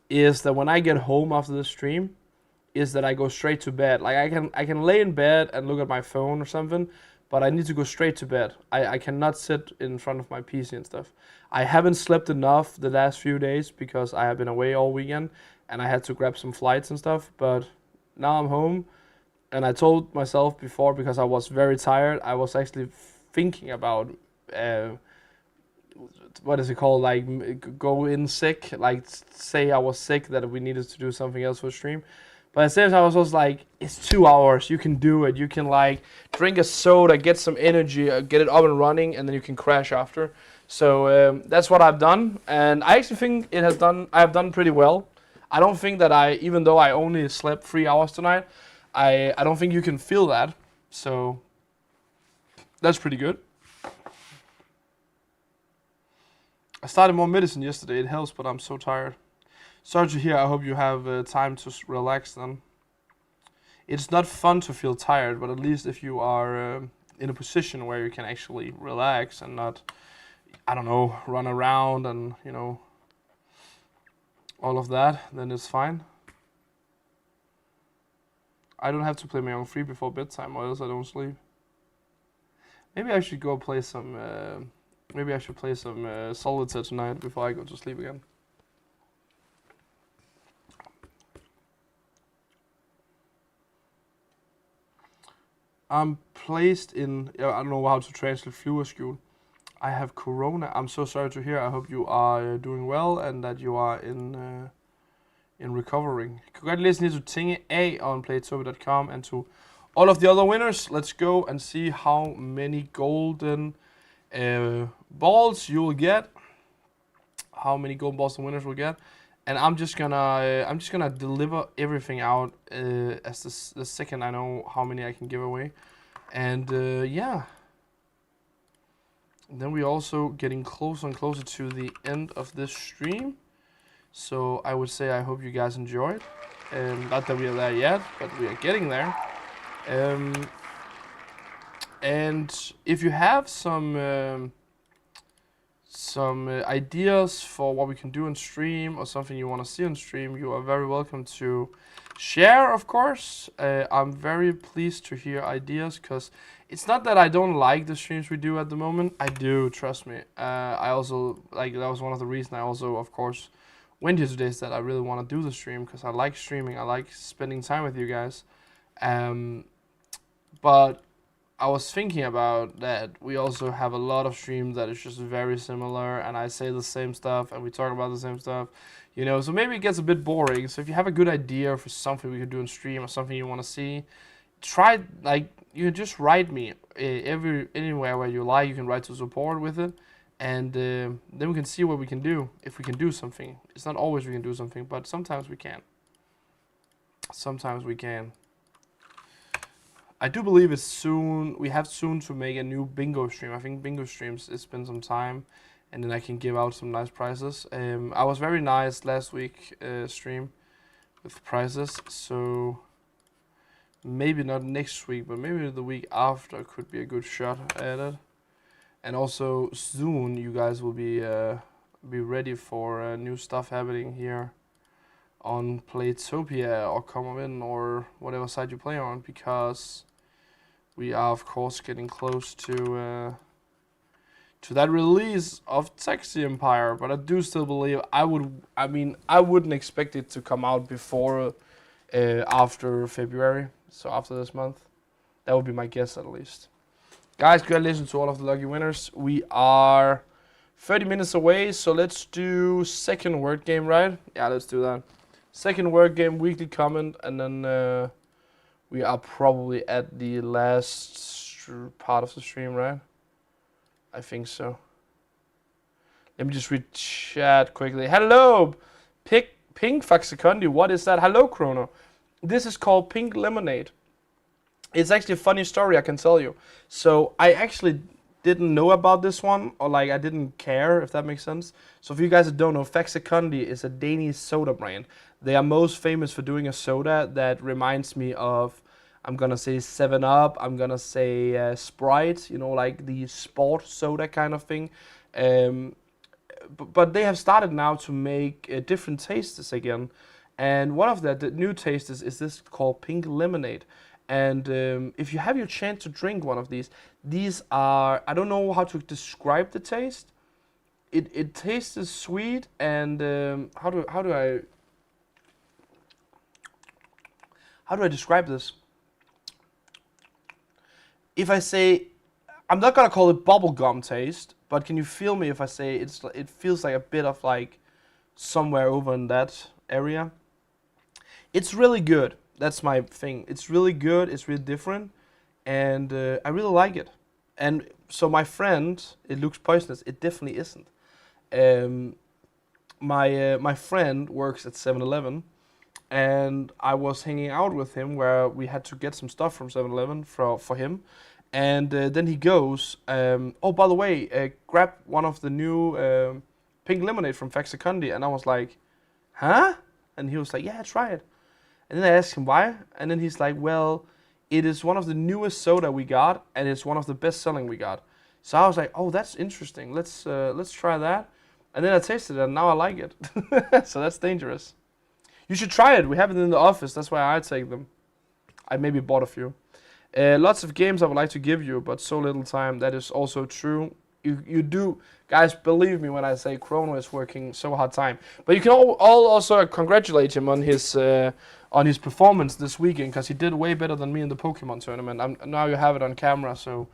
is that when I get home after the stream, is that I go straight to bed. Like I can lay in bed and look at my phone or something, but I need to go straight to bed. I cannot sit in front of my PC and stuff. I haven't slept enough the last few days because I have been away all weekend and I had to grab some flights and stuff, but now I'm home and I told myself before, because I was very tired, I was actually thinking about what is it called, like go in sick, like say I was sick, that we needed to do something else for stream. But at the same time, I was also like, it's 2 hours, you can do it. You can like drink a soda, get some energy, get it up and running, and then you can crash after. So that's what I've done, and I actually think I have done pretty well. I don't think that even though I only slept 3 hours tonight, I don't think you can feel that. So that's pretty good. I started more medicine yesterday, it helps, but I'm so tired. Sorry to hear, I hope you have time to relax then. It's not fun to feel tired, but at least if you are in a position where you can actually relax and not, I don't know, run around and, you know, all of that, then it's fine. I don't have to play my own free before bedtime, or else I don't sleep. Maybe I should go play some, Solitaire tonight before I go to sleep again. I'm placed in, I don't know how to translate flyverskjul. I have corona. I'm so sorry to hear. I hope you are doing well and that you are in recovering. Congratulations to Tinge A on Playtopia.com and to all of the other winners. Let's go and see how many golden balls you will get, how many gold balls the winners will get, and I'm just gonna deliver everything out as the second I know how many I can give away, and yeah. And then we're also getting closer and closer to the end of this stream, so I would say I hope you guys enjoyed. Not that we are there yet, but we are getting there. And if you have some ideas for what we can do on stream or something you want to see on stream, you are very welcome to share, of course. I'm very pleased to hear ideas, because it's not that I don't like the streams we do at the moment. I do, trust me. I also, like, that was one of the reasons I also, of course, went here today, is that I really want to do the stream, because I like streaming. I like spending time with you guys. But I was thinking about that we also have a lot of streams that is just very similar, and I say the same stuff and we talk about the same stuff, you know, so maybe it gets a bit boring. So if you have a good idea for something we could do on stream or something you want to see, try, like, you can just write me anywhere where you like. You can write to support with it, and then we can see what we can do, if we can do something. It's not always we can do something, but sometimes we can. Sometimes we can. I do believe it's soon. We have soon to make a new bingo stream. I think bingo streams, it's been some time, and then I can give out some nice prizes. I was very nice last week stream with prizes, so maybe not next week, but maybe the week after could be a good shot at it. And also soon you guys will be ready for new stuff happening here on Playtopia or komogvind or whatever site you play on, because we are of course getting close to that release of Taxi Empire. But I do still believe I wouldn't expect it to come out before after February, so after this month. That would be my guess, at least. Guys, congratulations to all of the lucky winners. We are 30 minutes away, so let's do second word game, right? Yeah, let's do that. Second word game, weekly comment, and then we are probably at the last part of the stream, right? I think so. Let me just read chat quickly. Hello, Pink Faxecondi. What is that? Hello, Chrono. This is called Pink Lemonade. It's actually a funny story, I can tell you. So I actually didn't know about this one, or like I didn't care, if that makes sense. So if you guys don't know, Faxecondi is a Danish soda brand. They are most famous for doing a soda that reminds me of, I'm gonna say 7-Up, I'm gonna say Sprite, you know, like the sport soda kind of thing. But they have started now to make different tastes again. And one of the new tastes is this called Pink Lemonade. And if you have your chance to drink one of these are, I don't know how to describe the taste. It tastes sweet, and how do I describe this? If I say, I'm not gonna call it bubblegum taste, but can you feel me if I say it feels like a bit of like somewhere over in that area? It's really good. That's my thing. It's really good. It's really different, and I really like it. And so my friend, it looks poisonous. It definitely isn't. My friend works at 7-Eleven, and I was hanging out with him where we had to get some stuff from 7-Eleven for him. And then he goes, oh, by the way, grab one of the new pink lemonade from Faxecondi. And I was like, huh? And he was like, yeah, try it. And then I asked him why. And then he's like, well, it is one of the newest soda we got, and it's one of the best selling we got. So I was like, oh, that's interesting. Let's try that. And then I tasted it, and now I like it. So that's dangerous. You should try it. We have it in the office. That's why I take them. I maybe bought a few. Lots of games I would like to give you, but so little time. That is also true. You do, guys, believe me when I say Chrono is working so hard time. But you can all also congratulate him on his performance this weekend, because he did way better than me in the Pokemon tournament. Now you have it on camera, so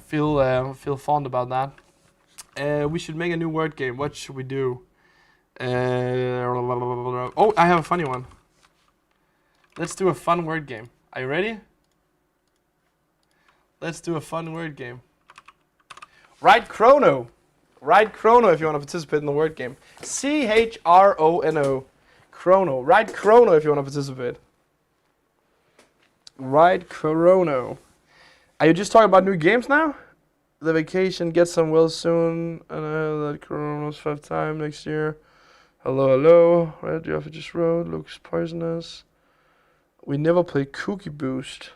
feel fond about that. We should make a new word game. What should we do? Oh, I have a funny one. Let's do a fun word game. Are you ready? Let's do a fun word game. Write Chrono. Write Chrono if you want to participate in the word game. Chrono. Chrono. Write Chrono if you want to participate. Write Chrono. Are you just talking about new games now? The vacation gets some well soon. And I know that Chrono's 5 times next year. Hello. Right, the offer just wrote. Looks poisonous. We never played Cookie Boost.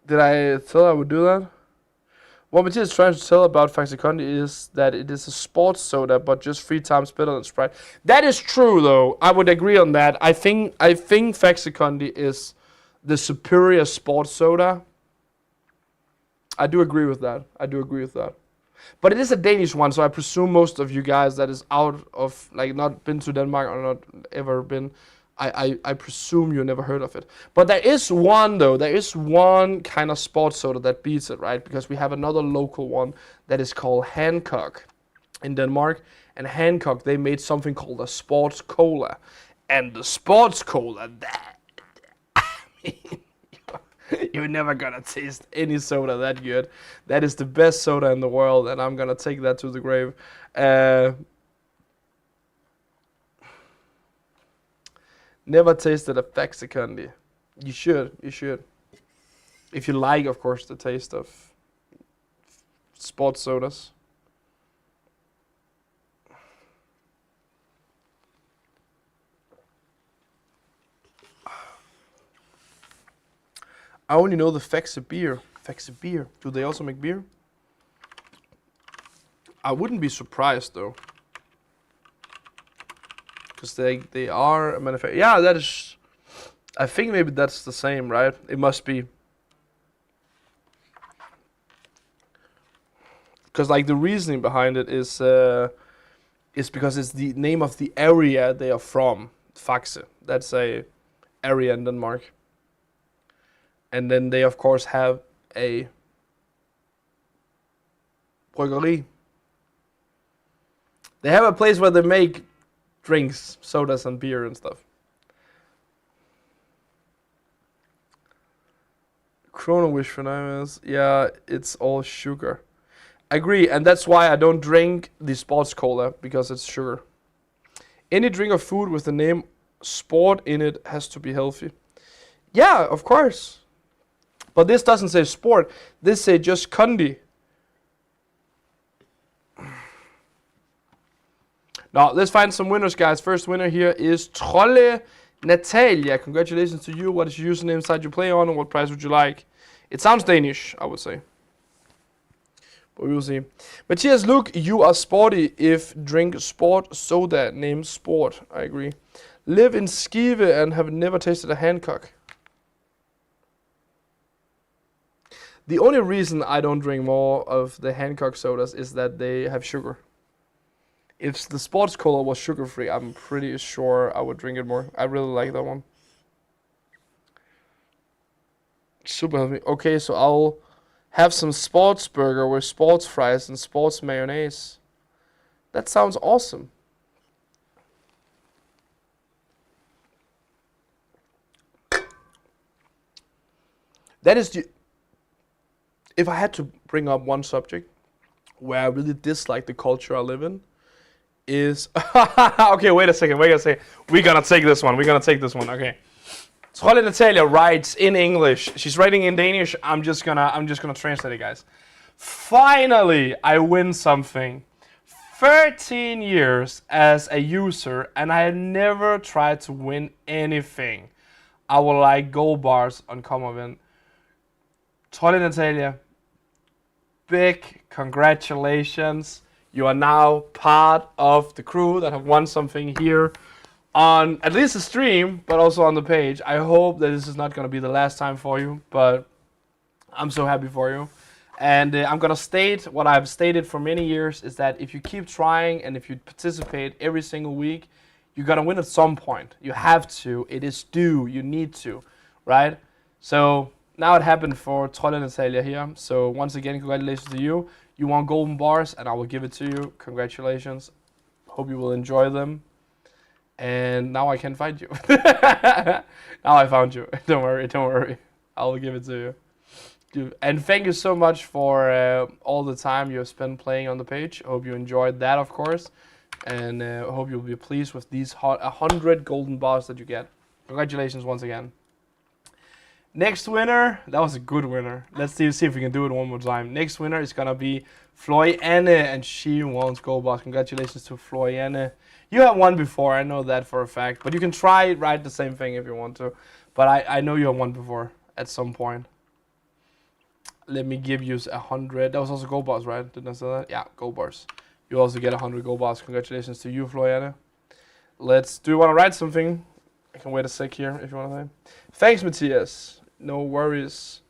Did I tell I would do that? What Matthias is trying to tell about Faxecondi is that it is a sports soda, but just 3 times better than Sprite. That is true, though. I would agree on that. I think Faxecondi is the superior sports soda. I do agree with that. But it is a Danish one, so I presume most of you guys that is out of, like, not been to Denmark or not ever been, I presume you never heard of it. But there is one, though. There is one kind of sports soda that beats it, right? Because we have another local one that is called Hancock in Denmark. And Hancock, they made something called a sports cola. And the sports cola, that, I mean, you're never gonna taste any soda that good. That is the best soda in the world, and I'm gonna take that to the grave. Never tasted a Faxecondi. You should. If you like, of course, the taste of sports sodas. I only know the Faxe beer. Do they also make beer? I wouldn't be surprised, though. Because they are a manufacturer. Yeah, that is... I think maybe that's the same, right? It must be. Because, like, the reasoning behind it is because it's the name of the area they are from. Faxe. That's a area in Denmark. And then they, of course, have a bryggeri. They have a place where they make drinks, sodas, and beer and stuff. Chrono Wish for nightmares. Yeah, it's all sugar. I agree, and that's why I don't drink the sports cola, because it's sugar. Any drink or food with the name sport in it has to be healthy. Yeah, of course. But this doesn't say sport. This say just Condi. Now, let's find some winners, guys. First winner here is Trolle Natalia. Congratulations to you. What is your username site you play on, and what price would you like? It sounds Danish, I would say. But we will see. Matthias, look, you are sporty if drink sport soda named Sport. I agree. Live in Skive and have never tasted a Hancock. The only reason I don't drink more of the Hancock sodas is that they have sugar. If the sports cola was sugar-free, I'm pretty sure I would drink it more. I really like that one. Super healthy. Okay, so I'll have some sports burger with sports fries and sports mayonnaise. That sounds awesome. That is the... If I had to bring up one subject where I really dislike the culture I live in, is... Okay, wait a second. We're gonna take this one. Okay. Trolle Natalia writes in English. She's writing in Danish. I'm just gonna translate it, guys. Finally, I win something. 13 years as a user, and I had never tried to win anything. I would like gold bars on komogvind. Trolle Natalia, big congratulations. You are now part of the crew that have won something here on at least the stream, but also on the page. I hope that this is not going to be the last time for you, but I'm so happy for you. And I'm going to state what I've stated for many years is that if you keep trying and if you participate every single week, you're going to win at some point. You have to. It is due. You need to, right? So now it happened for Trolle Natalia here. So once again, congratulations to you. You want golden bars, and I will give it to you. Congratulations. Hope you will enjoy them. And now I can find you. Now I found you. Don't worry. I will give it to you. Dude, and thank you so much for all the time you have spent playing on the page. I hope you enjoyed that, of course. And I hope you'll be pleased with these 100 golden bars that you get. Congratulations once again. Next winner, that was a good winner. Let's see if we can do it one more time. Next winner is gonna be Florianne, and she wants gold bars. Congratulations to Florianne. You have won before, I know that for a fact. But you can try write the same thing if you want to. But I know you have won before at some point. Let me give you 100. That was also gold bars, right? Didn't I say that? Yeah, gold bars. You also get 100 gold bars. Congratulations to you, Florianne. Do you want to write something? I can wait a sec here if you want to say. Thanks, Matthias. No worries.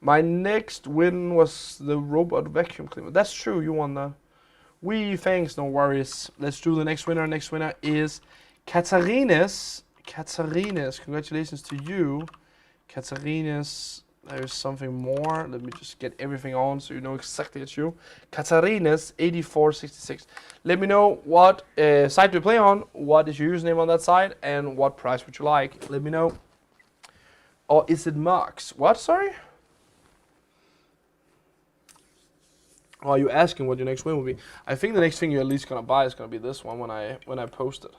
My next win was the robot vacuum cleaner. That's true, you won that. Thanks, no worries. Let's do the next winner. Next winner is Katarines. Katarines, congratulations to you. Katarines. There's something more. Let me just get everything on so you know exactly it's you. Katarines 8466. Let me know what site do you play on, what is your username on that site, and what price would you like. Let me know. Or is it Marks? What? Sorry? Or are you asking what your next win will be? I think the next thing you're at least gonna buy is gonna be this one when I post it.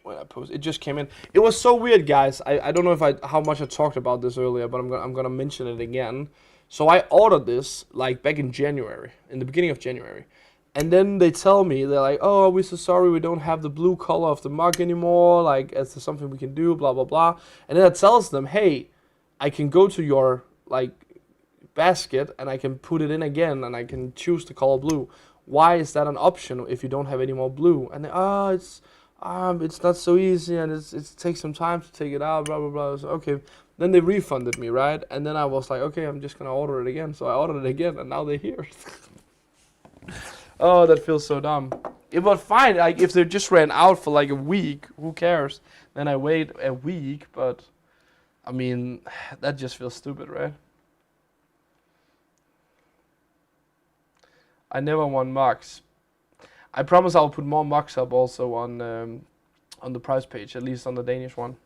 It just came in. It was so weird, guys. I don't know how much I talked about this earlier, but I'm gonna mention it again. So I ordered this like back in January, in the beginning of January, and then they tell me they're like, "Oh, we're so sorry, we don't have the blue color of the mug anymore. Like, is there something we can do? Blah blah blah." And then it tells them, "Hey, I can go to your like basket and I can put it in again, and I can choose the color blue. Why is that an option if you don't have any more blue?" And they, it's not so easy, and it takes some time to take it out, blah, blah, blah. So, okay. Then they refunded me, right? And then I was like, okay, I'm just going to order it again. So I ordered it again, and now they're here. Oh, that feels so dumb. It was fine. Like, if they just ran out for like a week, who cares? Then I wait a week, but, I mean, that just feels stupid, right? I never won marks. I promise I'll put more mocks up also on the price page, at least on the Danish one.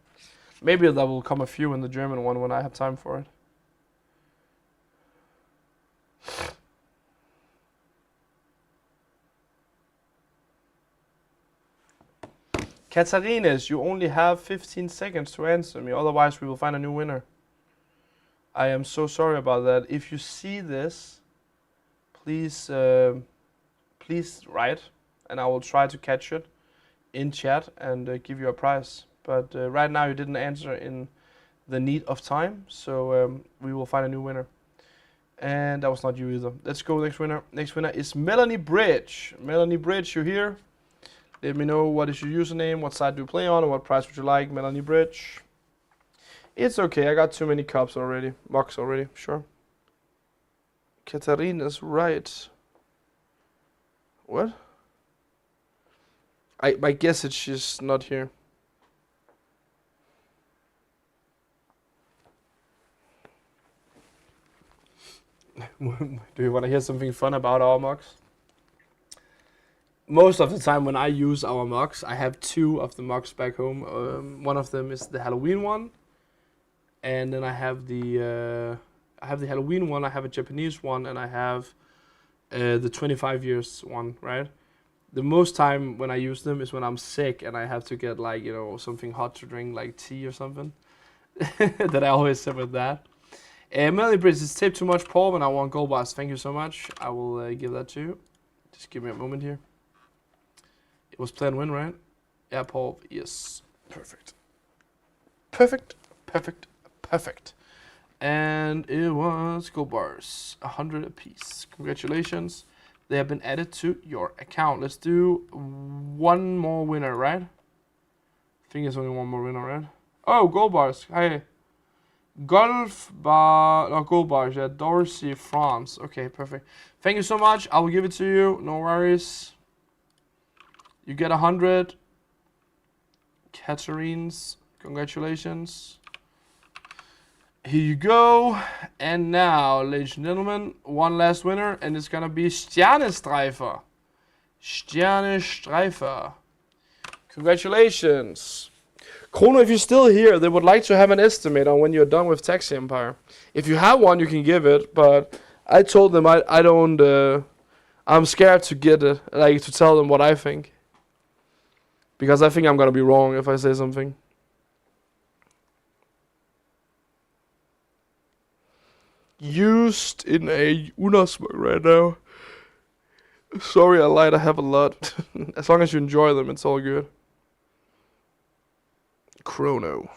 Maybe there will come a few in the German one when I have time for it. Katarines, you only have 15 seconds to answer me, otherwise we will find a new winner. I am so sorry about that. If you see this, please write, and I will try to catch it in chat and give you a prize. But right now you didn't answer in the need of time, so we will find a new winner. And that was not you either. Let's go next winner. Next winner is Melanie Bridge. Melanie Bridge, you here? Let me know what is your username, what side do you play on, or what price would you like, Melanie Bridge. It's okay, I got too many cups already, mocks already, sure. Katarina's right. What? I guess it's just not here. Do you want to hear something fun about our mocks? Most of the time when I use our mocks, I have two of the mocks back home. One of them is the Halloween one, and then I have the Halloween one. I have a Japanese one, and I have the 25 years one, right? The most time when I use them is when I'm sick and I have to get like, you know, something hot to drink, like tea or something. That I always sip with that. Melanie Bridge, is tape too much, Paul, and I want gold bars. Thank you so much. I will give that to you. Just give me a moment here. It was plan win, right? Yeah, Paul, yes. Perfect. Perfect, perfect, perfect. And it was gold bars, 100 apiece. Congratulations. They have been added to your account. Let's do one more winner, right? I think there's only one more winner, right? Oh, gold bars. Hey. Golf bar, no, gold bars, yeah. Dorsey, France. Okay, perfect. Thank you so much. I will give it to you. No worries. You get 100. Katarines, congratulations. Here you go. And now, ladies and gentlemen, one last winner, and it's gonna be Stjernestreifer. Stjernestreifer. Congratulations. Chrono, if you're still here, they would like to have an estimate on when you're done with Taxi Empire. If you have one, you can give it, but I told them I don't, I'm scared to get it, like to tell them what I think. Because I think I'm gonna be wrong if I say something. Used in a Unasmug right now. Sorry, I lied, I have a lot. As long as you enjoy them, it's all good. Chrono.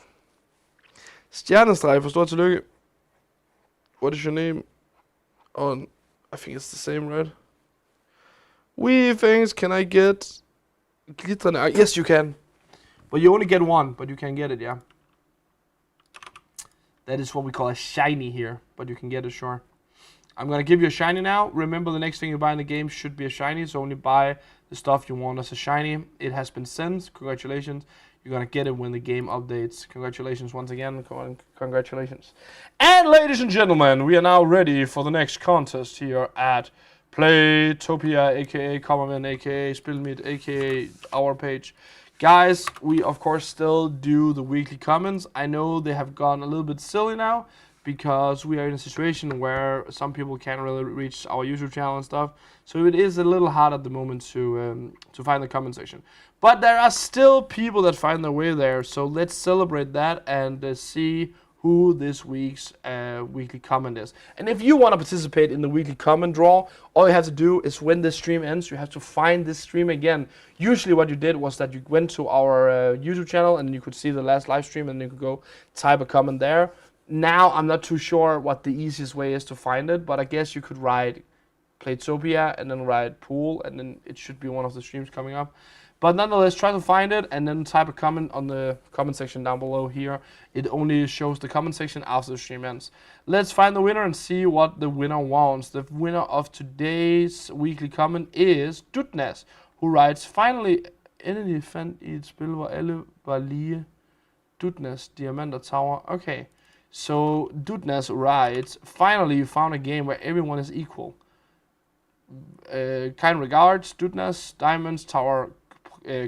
Stjernestreg, for stort tillykke. What is your name? Oh, I think it's the same, right? Wee things, can I get glitrende? Yes, you can. But you only get one, but you can get it, yeah. That is what we call a shiny here, but you can get it, sure. I'm going to give you a shiny now. Remember, the next thing you buy in the game should be a shiny, so only buy the stuff you want as a shiny. It has been sent. Congratulations. You're going to get it when the game updates. Congratulations once again. Congratulations. And ladies and gentlemen, we are now ready for the next contest here at Playtopia, aka komogvind, aka Spilmeet, aka our page. Guys, we of course still do the weekly comments. I know they have gone a little bit silly now because we are in a situation where some people can't really reach our YouTube channel and stuff. So it is a little hard at the moment to find the comment section. But there are still people that find their way there. So let's celebrate that and see who this week's weekly comment is. And if you want to participate in the weekly comment draw, all you have to do is when this stream ends, you have to find this stream again. Usually what you did was that you went to our YouTube channel and you could see the last live stream and you could go type a comment there. Now I'm not too sure what the easiest way is to find it, but I guess you could write Playtopia and then write pool and then it should be one of the streams coming up. But nonetheless, try to find it and then type a comment on the comment section down below here. It only shows the comment section after the stream ends. Let's find the winner and see what the winner wants. The winner of today's weekly comment is Dutnes, who writes, finally, endelig fandt I et spil, hvor alle var lige. Dutnes, Diamant og Tower. Okay, so Dutnes writes, finally you found a game where everyone is equal. Kind regards, Dutnes, Diamonds, Tower,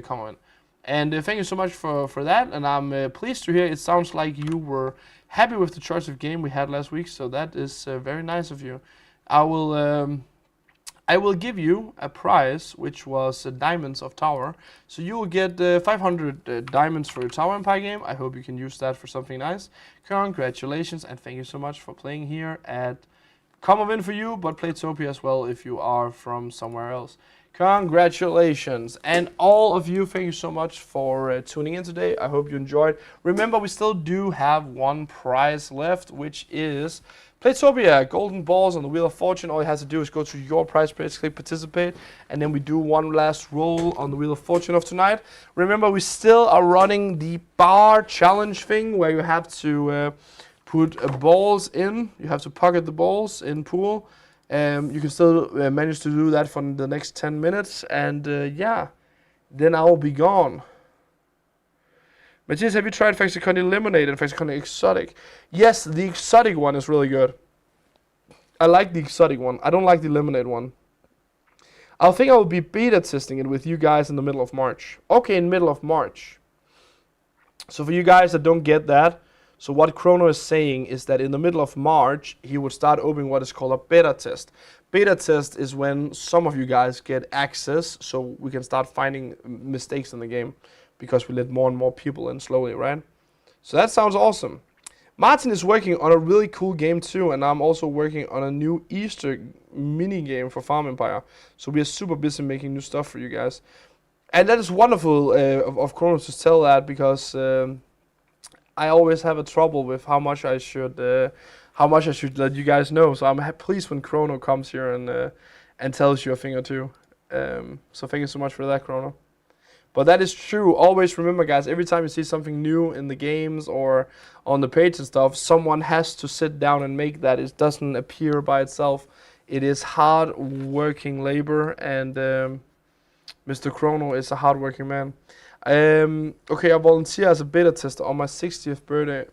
comment. And thank you so much for that, and I'm pleased to hear it sounds like you were happy with the choice of game we had last week, so that is very nice of you. I will give you a prize, which was Diamonds of Tower, so you will get 500 diamonds for your Tower Empire game. I hope you can use that for something nice. Congratulations, and thank you so much for playing here at komogvind for you, but Playtopia as well if you are from somewhere else. Congratulations. And all of you, thank you so much for tuning in today. I hope you enjoyed. Remember, we still do have one prize left, which is Playtopia, golden balls on the Wheel of Fortune. All you have to do is go to your prize page, click participate, and then we do one last roll on the Wheel of Fortune of tonight. Remember, we still are running the bar challenge thing where you have to put balls in. You have to pocket the balls in pool. You can still manage to do that for the next 10 minutes, and yeah, then I will be gone. Matthias, have you tried Faxiconi Lemonade and Faxiconi Exotic? Yes, the Exotic one is really good. I like the Exotic one. I don't like the Lemonade one. I think I will be beta testing it with you guys in the middle of March. Okay, in middle of March. So for you guys that don't get that, so what Chrono is saying is that in the middle of March, he would start opening what is called a beta test. Beta test is when some of you guys get access, so we can start finding mistakes in the game, because we let more and more people in slowly, right? So that sounds awesome. Martin is working on a really cool game too, and I'm also working on a new Easter mini game for Farm Empire. So we are super busy making new stuff for you guys. And that is wonderful of Chrono to tell that, because I always have a trouble with how much I should let you guys know. So I'm pleased when Chrono comes here and tells you a thing or two. So thank you so much for that, Chrono. But that is true. Always remember, guys, every time you see something new in the games or on the page and stuff, someone has to sit down and make that. It doesn't appear by itself. It is hard working labor, and Mr. Chrono is a hard working man. Okay, I volunteer as a beta tester on my 60th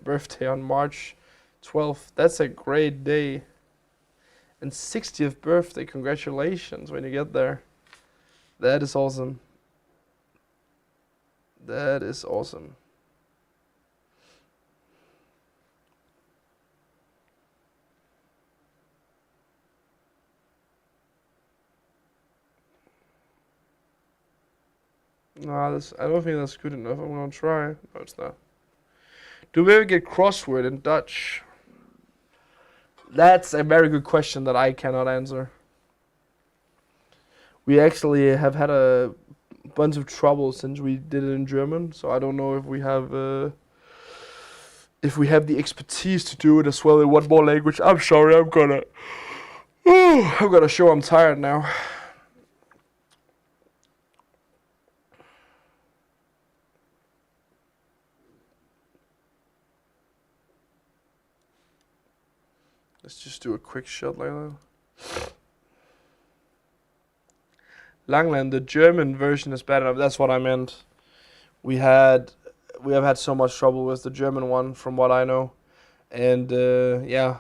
birthday on March 12th. That's a great day. And 60th birthday, congratulations when you get there. That is awesome. That is awesome. Nah, I don't think that's good enough. I'm gonna try. No, it's not. Do we ever get crossword in Dutch? That's a very good question that I cannot answer. We actually have had a bunch of trouble since we did it in German, so I don't know if we have the expertise to do it as well in one more language. I'm sorry, I'm gonna show I'm tired now. Let's just do a quick shot like that. Langland, the German version is bad enough. That's what I meant. We have had so much trouble with the German one, from what I know, and yeah,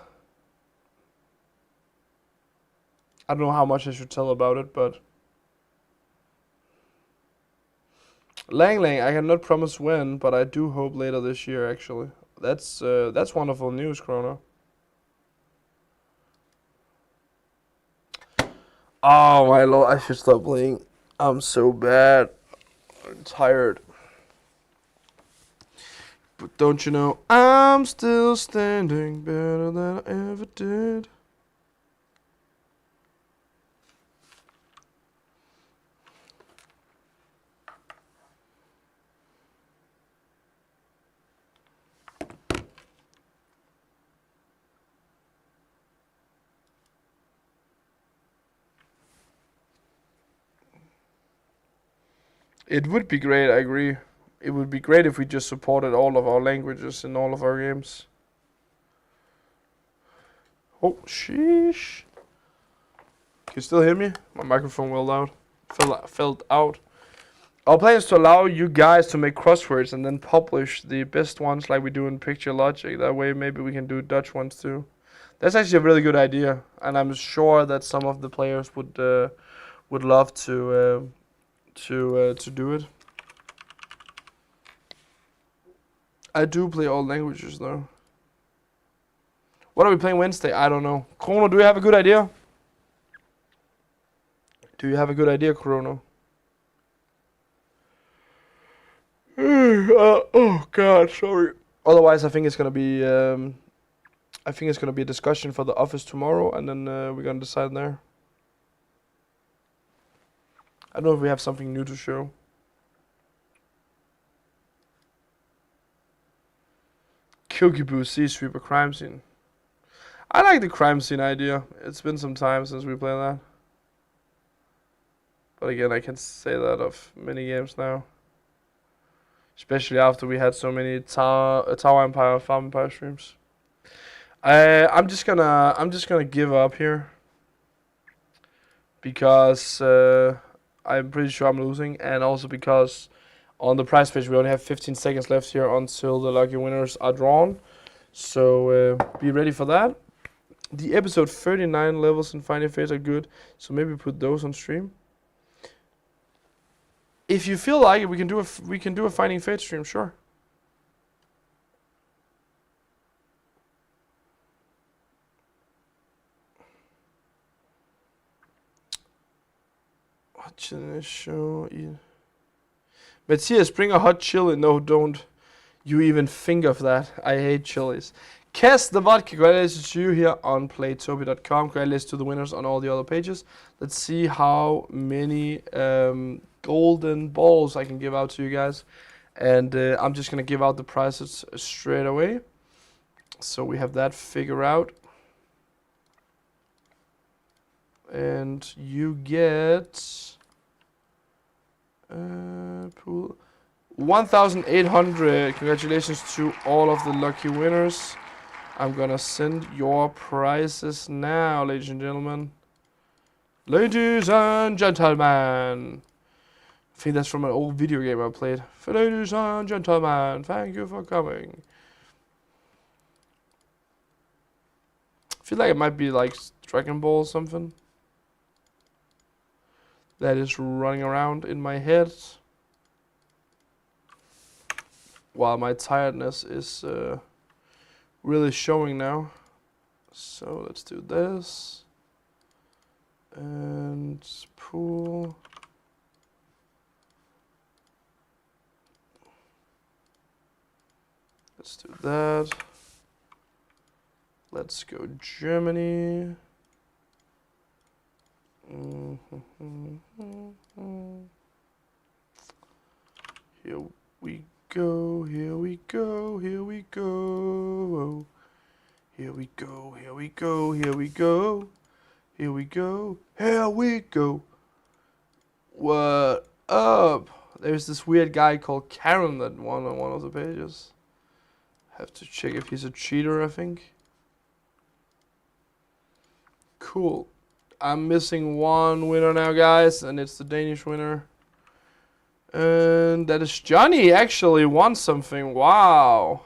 I don't know how much I should tell about it, but Lang Lang, I cannot promise when, but I do hope later this year. Actually, that's wonderful news, Chrono. Oh my lord, I should stop playing. I'm so bad. I'm tired. But don't you know, I'm still standing better than I ever did. It would be great, I agree. It would be great if we just supported all of our languages in all of our games. Oh, sheesh. Can you still hear me? My microphone well loud. Felt out. Our plan is to allow you guys to make crosswords and then publish the best ones like we do in Picture Logic. That way maybe we can do Dutch ones too. That's actually a really good idea, and I'm sure that some of the players would love to do it. I do play all languages though. What are we playing Wednesday? I don't know. Chrono, do you have a good idea? Do you have a good idea, Chrono? Oh God, sorry. Otherwise, I think it's gonna be a discussion for the office tomorrow, and then we're gonna decide there. I don't know if we have something new to show. Kyokibu Sea Sweeper Crime Scene. I like the crime scene idea. It's been some time since we played that. But again, I can say that of many games now. Especially after we had so many Tower Empire, Farm Empire streams. I'm just gonna give up here. Because I'm pretty sure I'm losing, and also because on the prize page we only have 15 seconds left here until the lucky winners are drawn. So be ready for that. The episode 39 levels in Finding Fates are good, so maybe put those on stream. If you feel like it, we can do a Finding Fates stream, sure. Hot chili show. Matthias, bring a hot chili. No, don't you even think of that. I hate chilies. Kes the vodka, congratulations to you here on Playtopia.com. Congratulations to the winners on all the other pages. Let's see how many golden balls I can give out to you guys. And I'm just going to give out the prizes straight away. So we have that figured out. And you get... pool... 1,800. Congratulations to all of the lucky winners. I'm gonna send your prizes now, ladies and gentlemen. Ladies and gentlemen. I think that's from an old video game I played. Ladies and gentlemen, thank you for coming. I feel like it might be like Dragon Ball or something. That is running around in my head. While my tiredness is really showing now. So let's do this. And pool. Let's do that. Let's go Germany. Here we go, here we go, here we go. Here we go, here we go, here we go. Here we go, here we go. What up? There's this weird guy called Karen that won on one of the pages. Have to check if he's a cheater, I think. Cool. I'm missing one winner now, guys, and it's the Danish winner. And that is Johnny actually won something. Wow.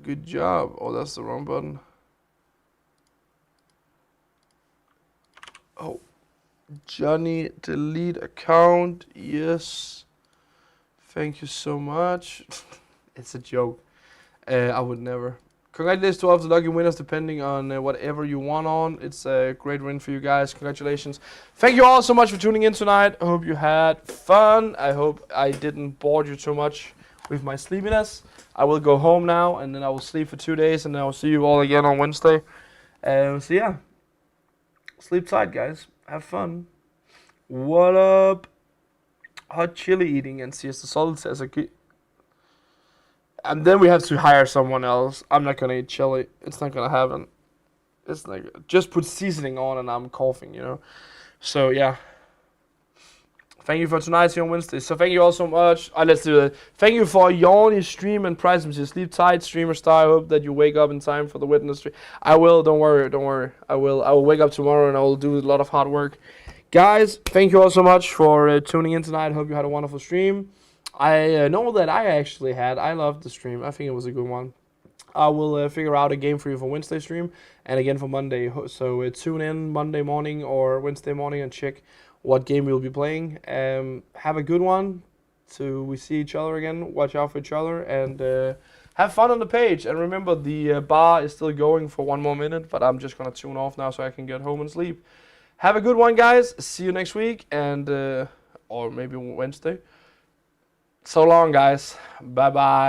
Good job. Oh, that's the wrong button. Oh. Johnny, delete account. Yes. Thank you so much. It's a joke. I would never. Congratulations to all of the lucky winners, depending on whatever you won on. It's a great win for you guys. Congratulations. Thank you all so much for tuning in tonight. I hope you had fun. I hope I didn't bore you too much with my sleepiness. I will go home now, and then I will sleep for 2 days, and then I will see you all again on Wednesday. So yeah, sleep tight, guys. Have fun. What up? Hot chili eating and CS the salt as a kid. And then we have to hire someone else. I'm not gonna eat chili. It's not gonna happen. It's like, just put seasoning on and I'm coughing, you know. So yeah. Thank you for tonight, see you on Wednesday. So thank you all so much. Let's do it. Thank you for your stream and prize messages. Sleep tight, streamer star. I hope that you wake up in time for the witness stream. I will. Don't worry. Don't worry. I will wake up tomorrow and I will do a lot of hard work. Guys, thank you all so much for tuning in tonight. Hope you had a wonderful stream. I know that I loved the stream. I think it was a good one. I will figure out a game for you for Wednesday stream and again for Monday. So tune in Monday morning or Wednesday morning and check what game we'll be playing. Have a good one till we see each other again. Watch out for each other and have fun on the page. And remember, the bar is still going for 1 more minute, but I'm just going to tune off now so I can get home and sleep. Have a good one, guys. See you next week and or maybe Wednesday. So long, guys. Bye-bye.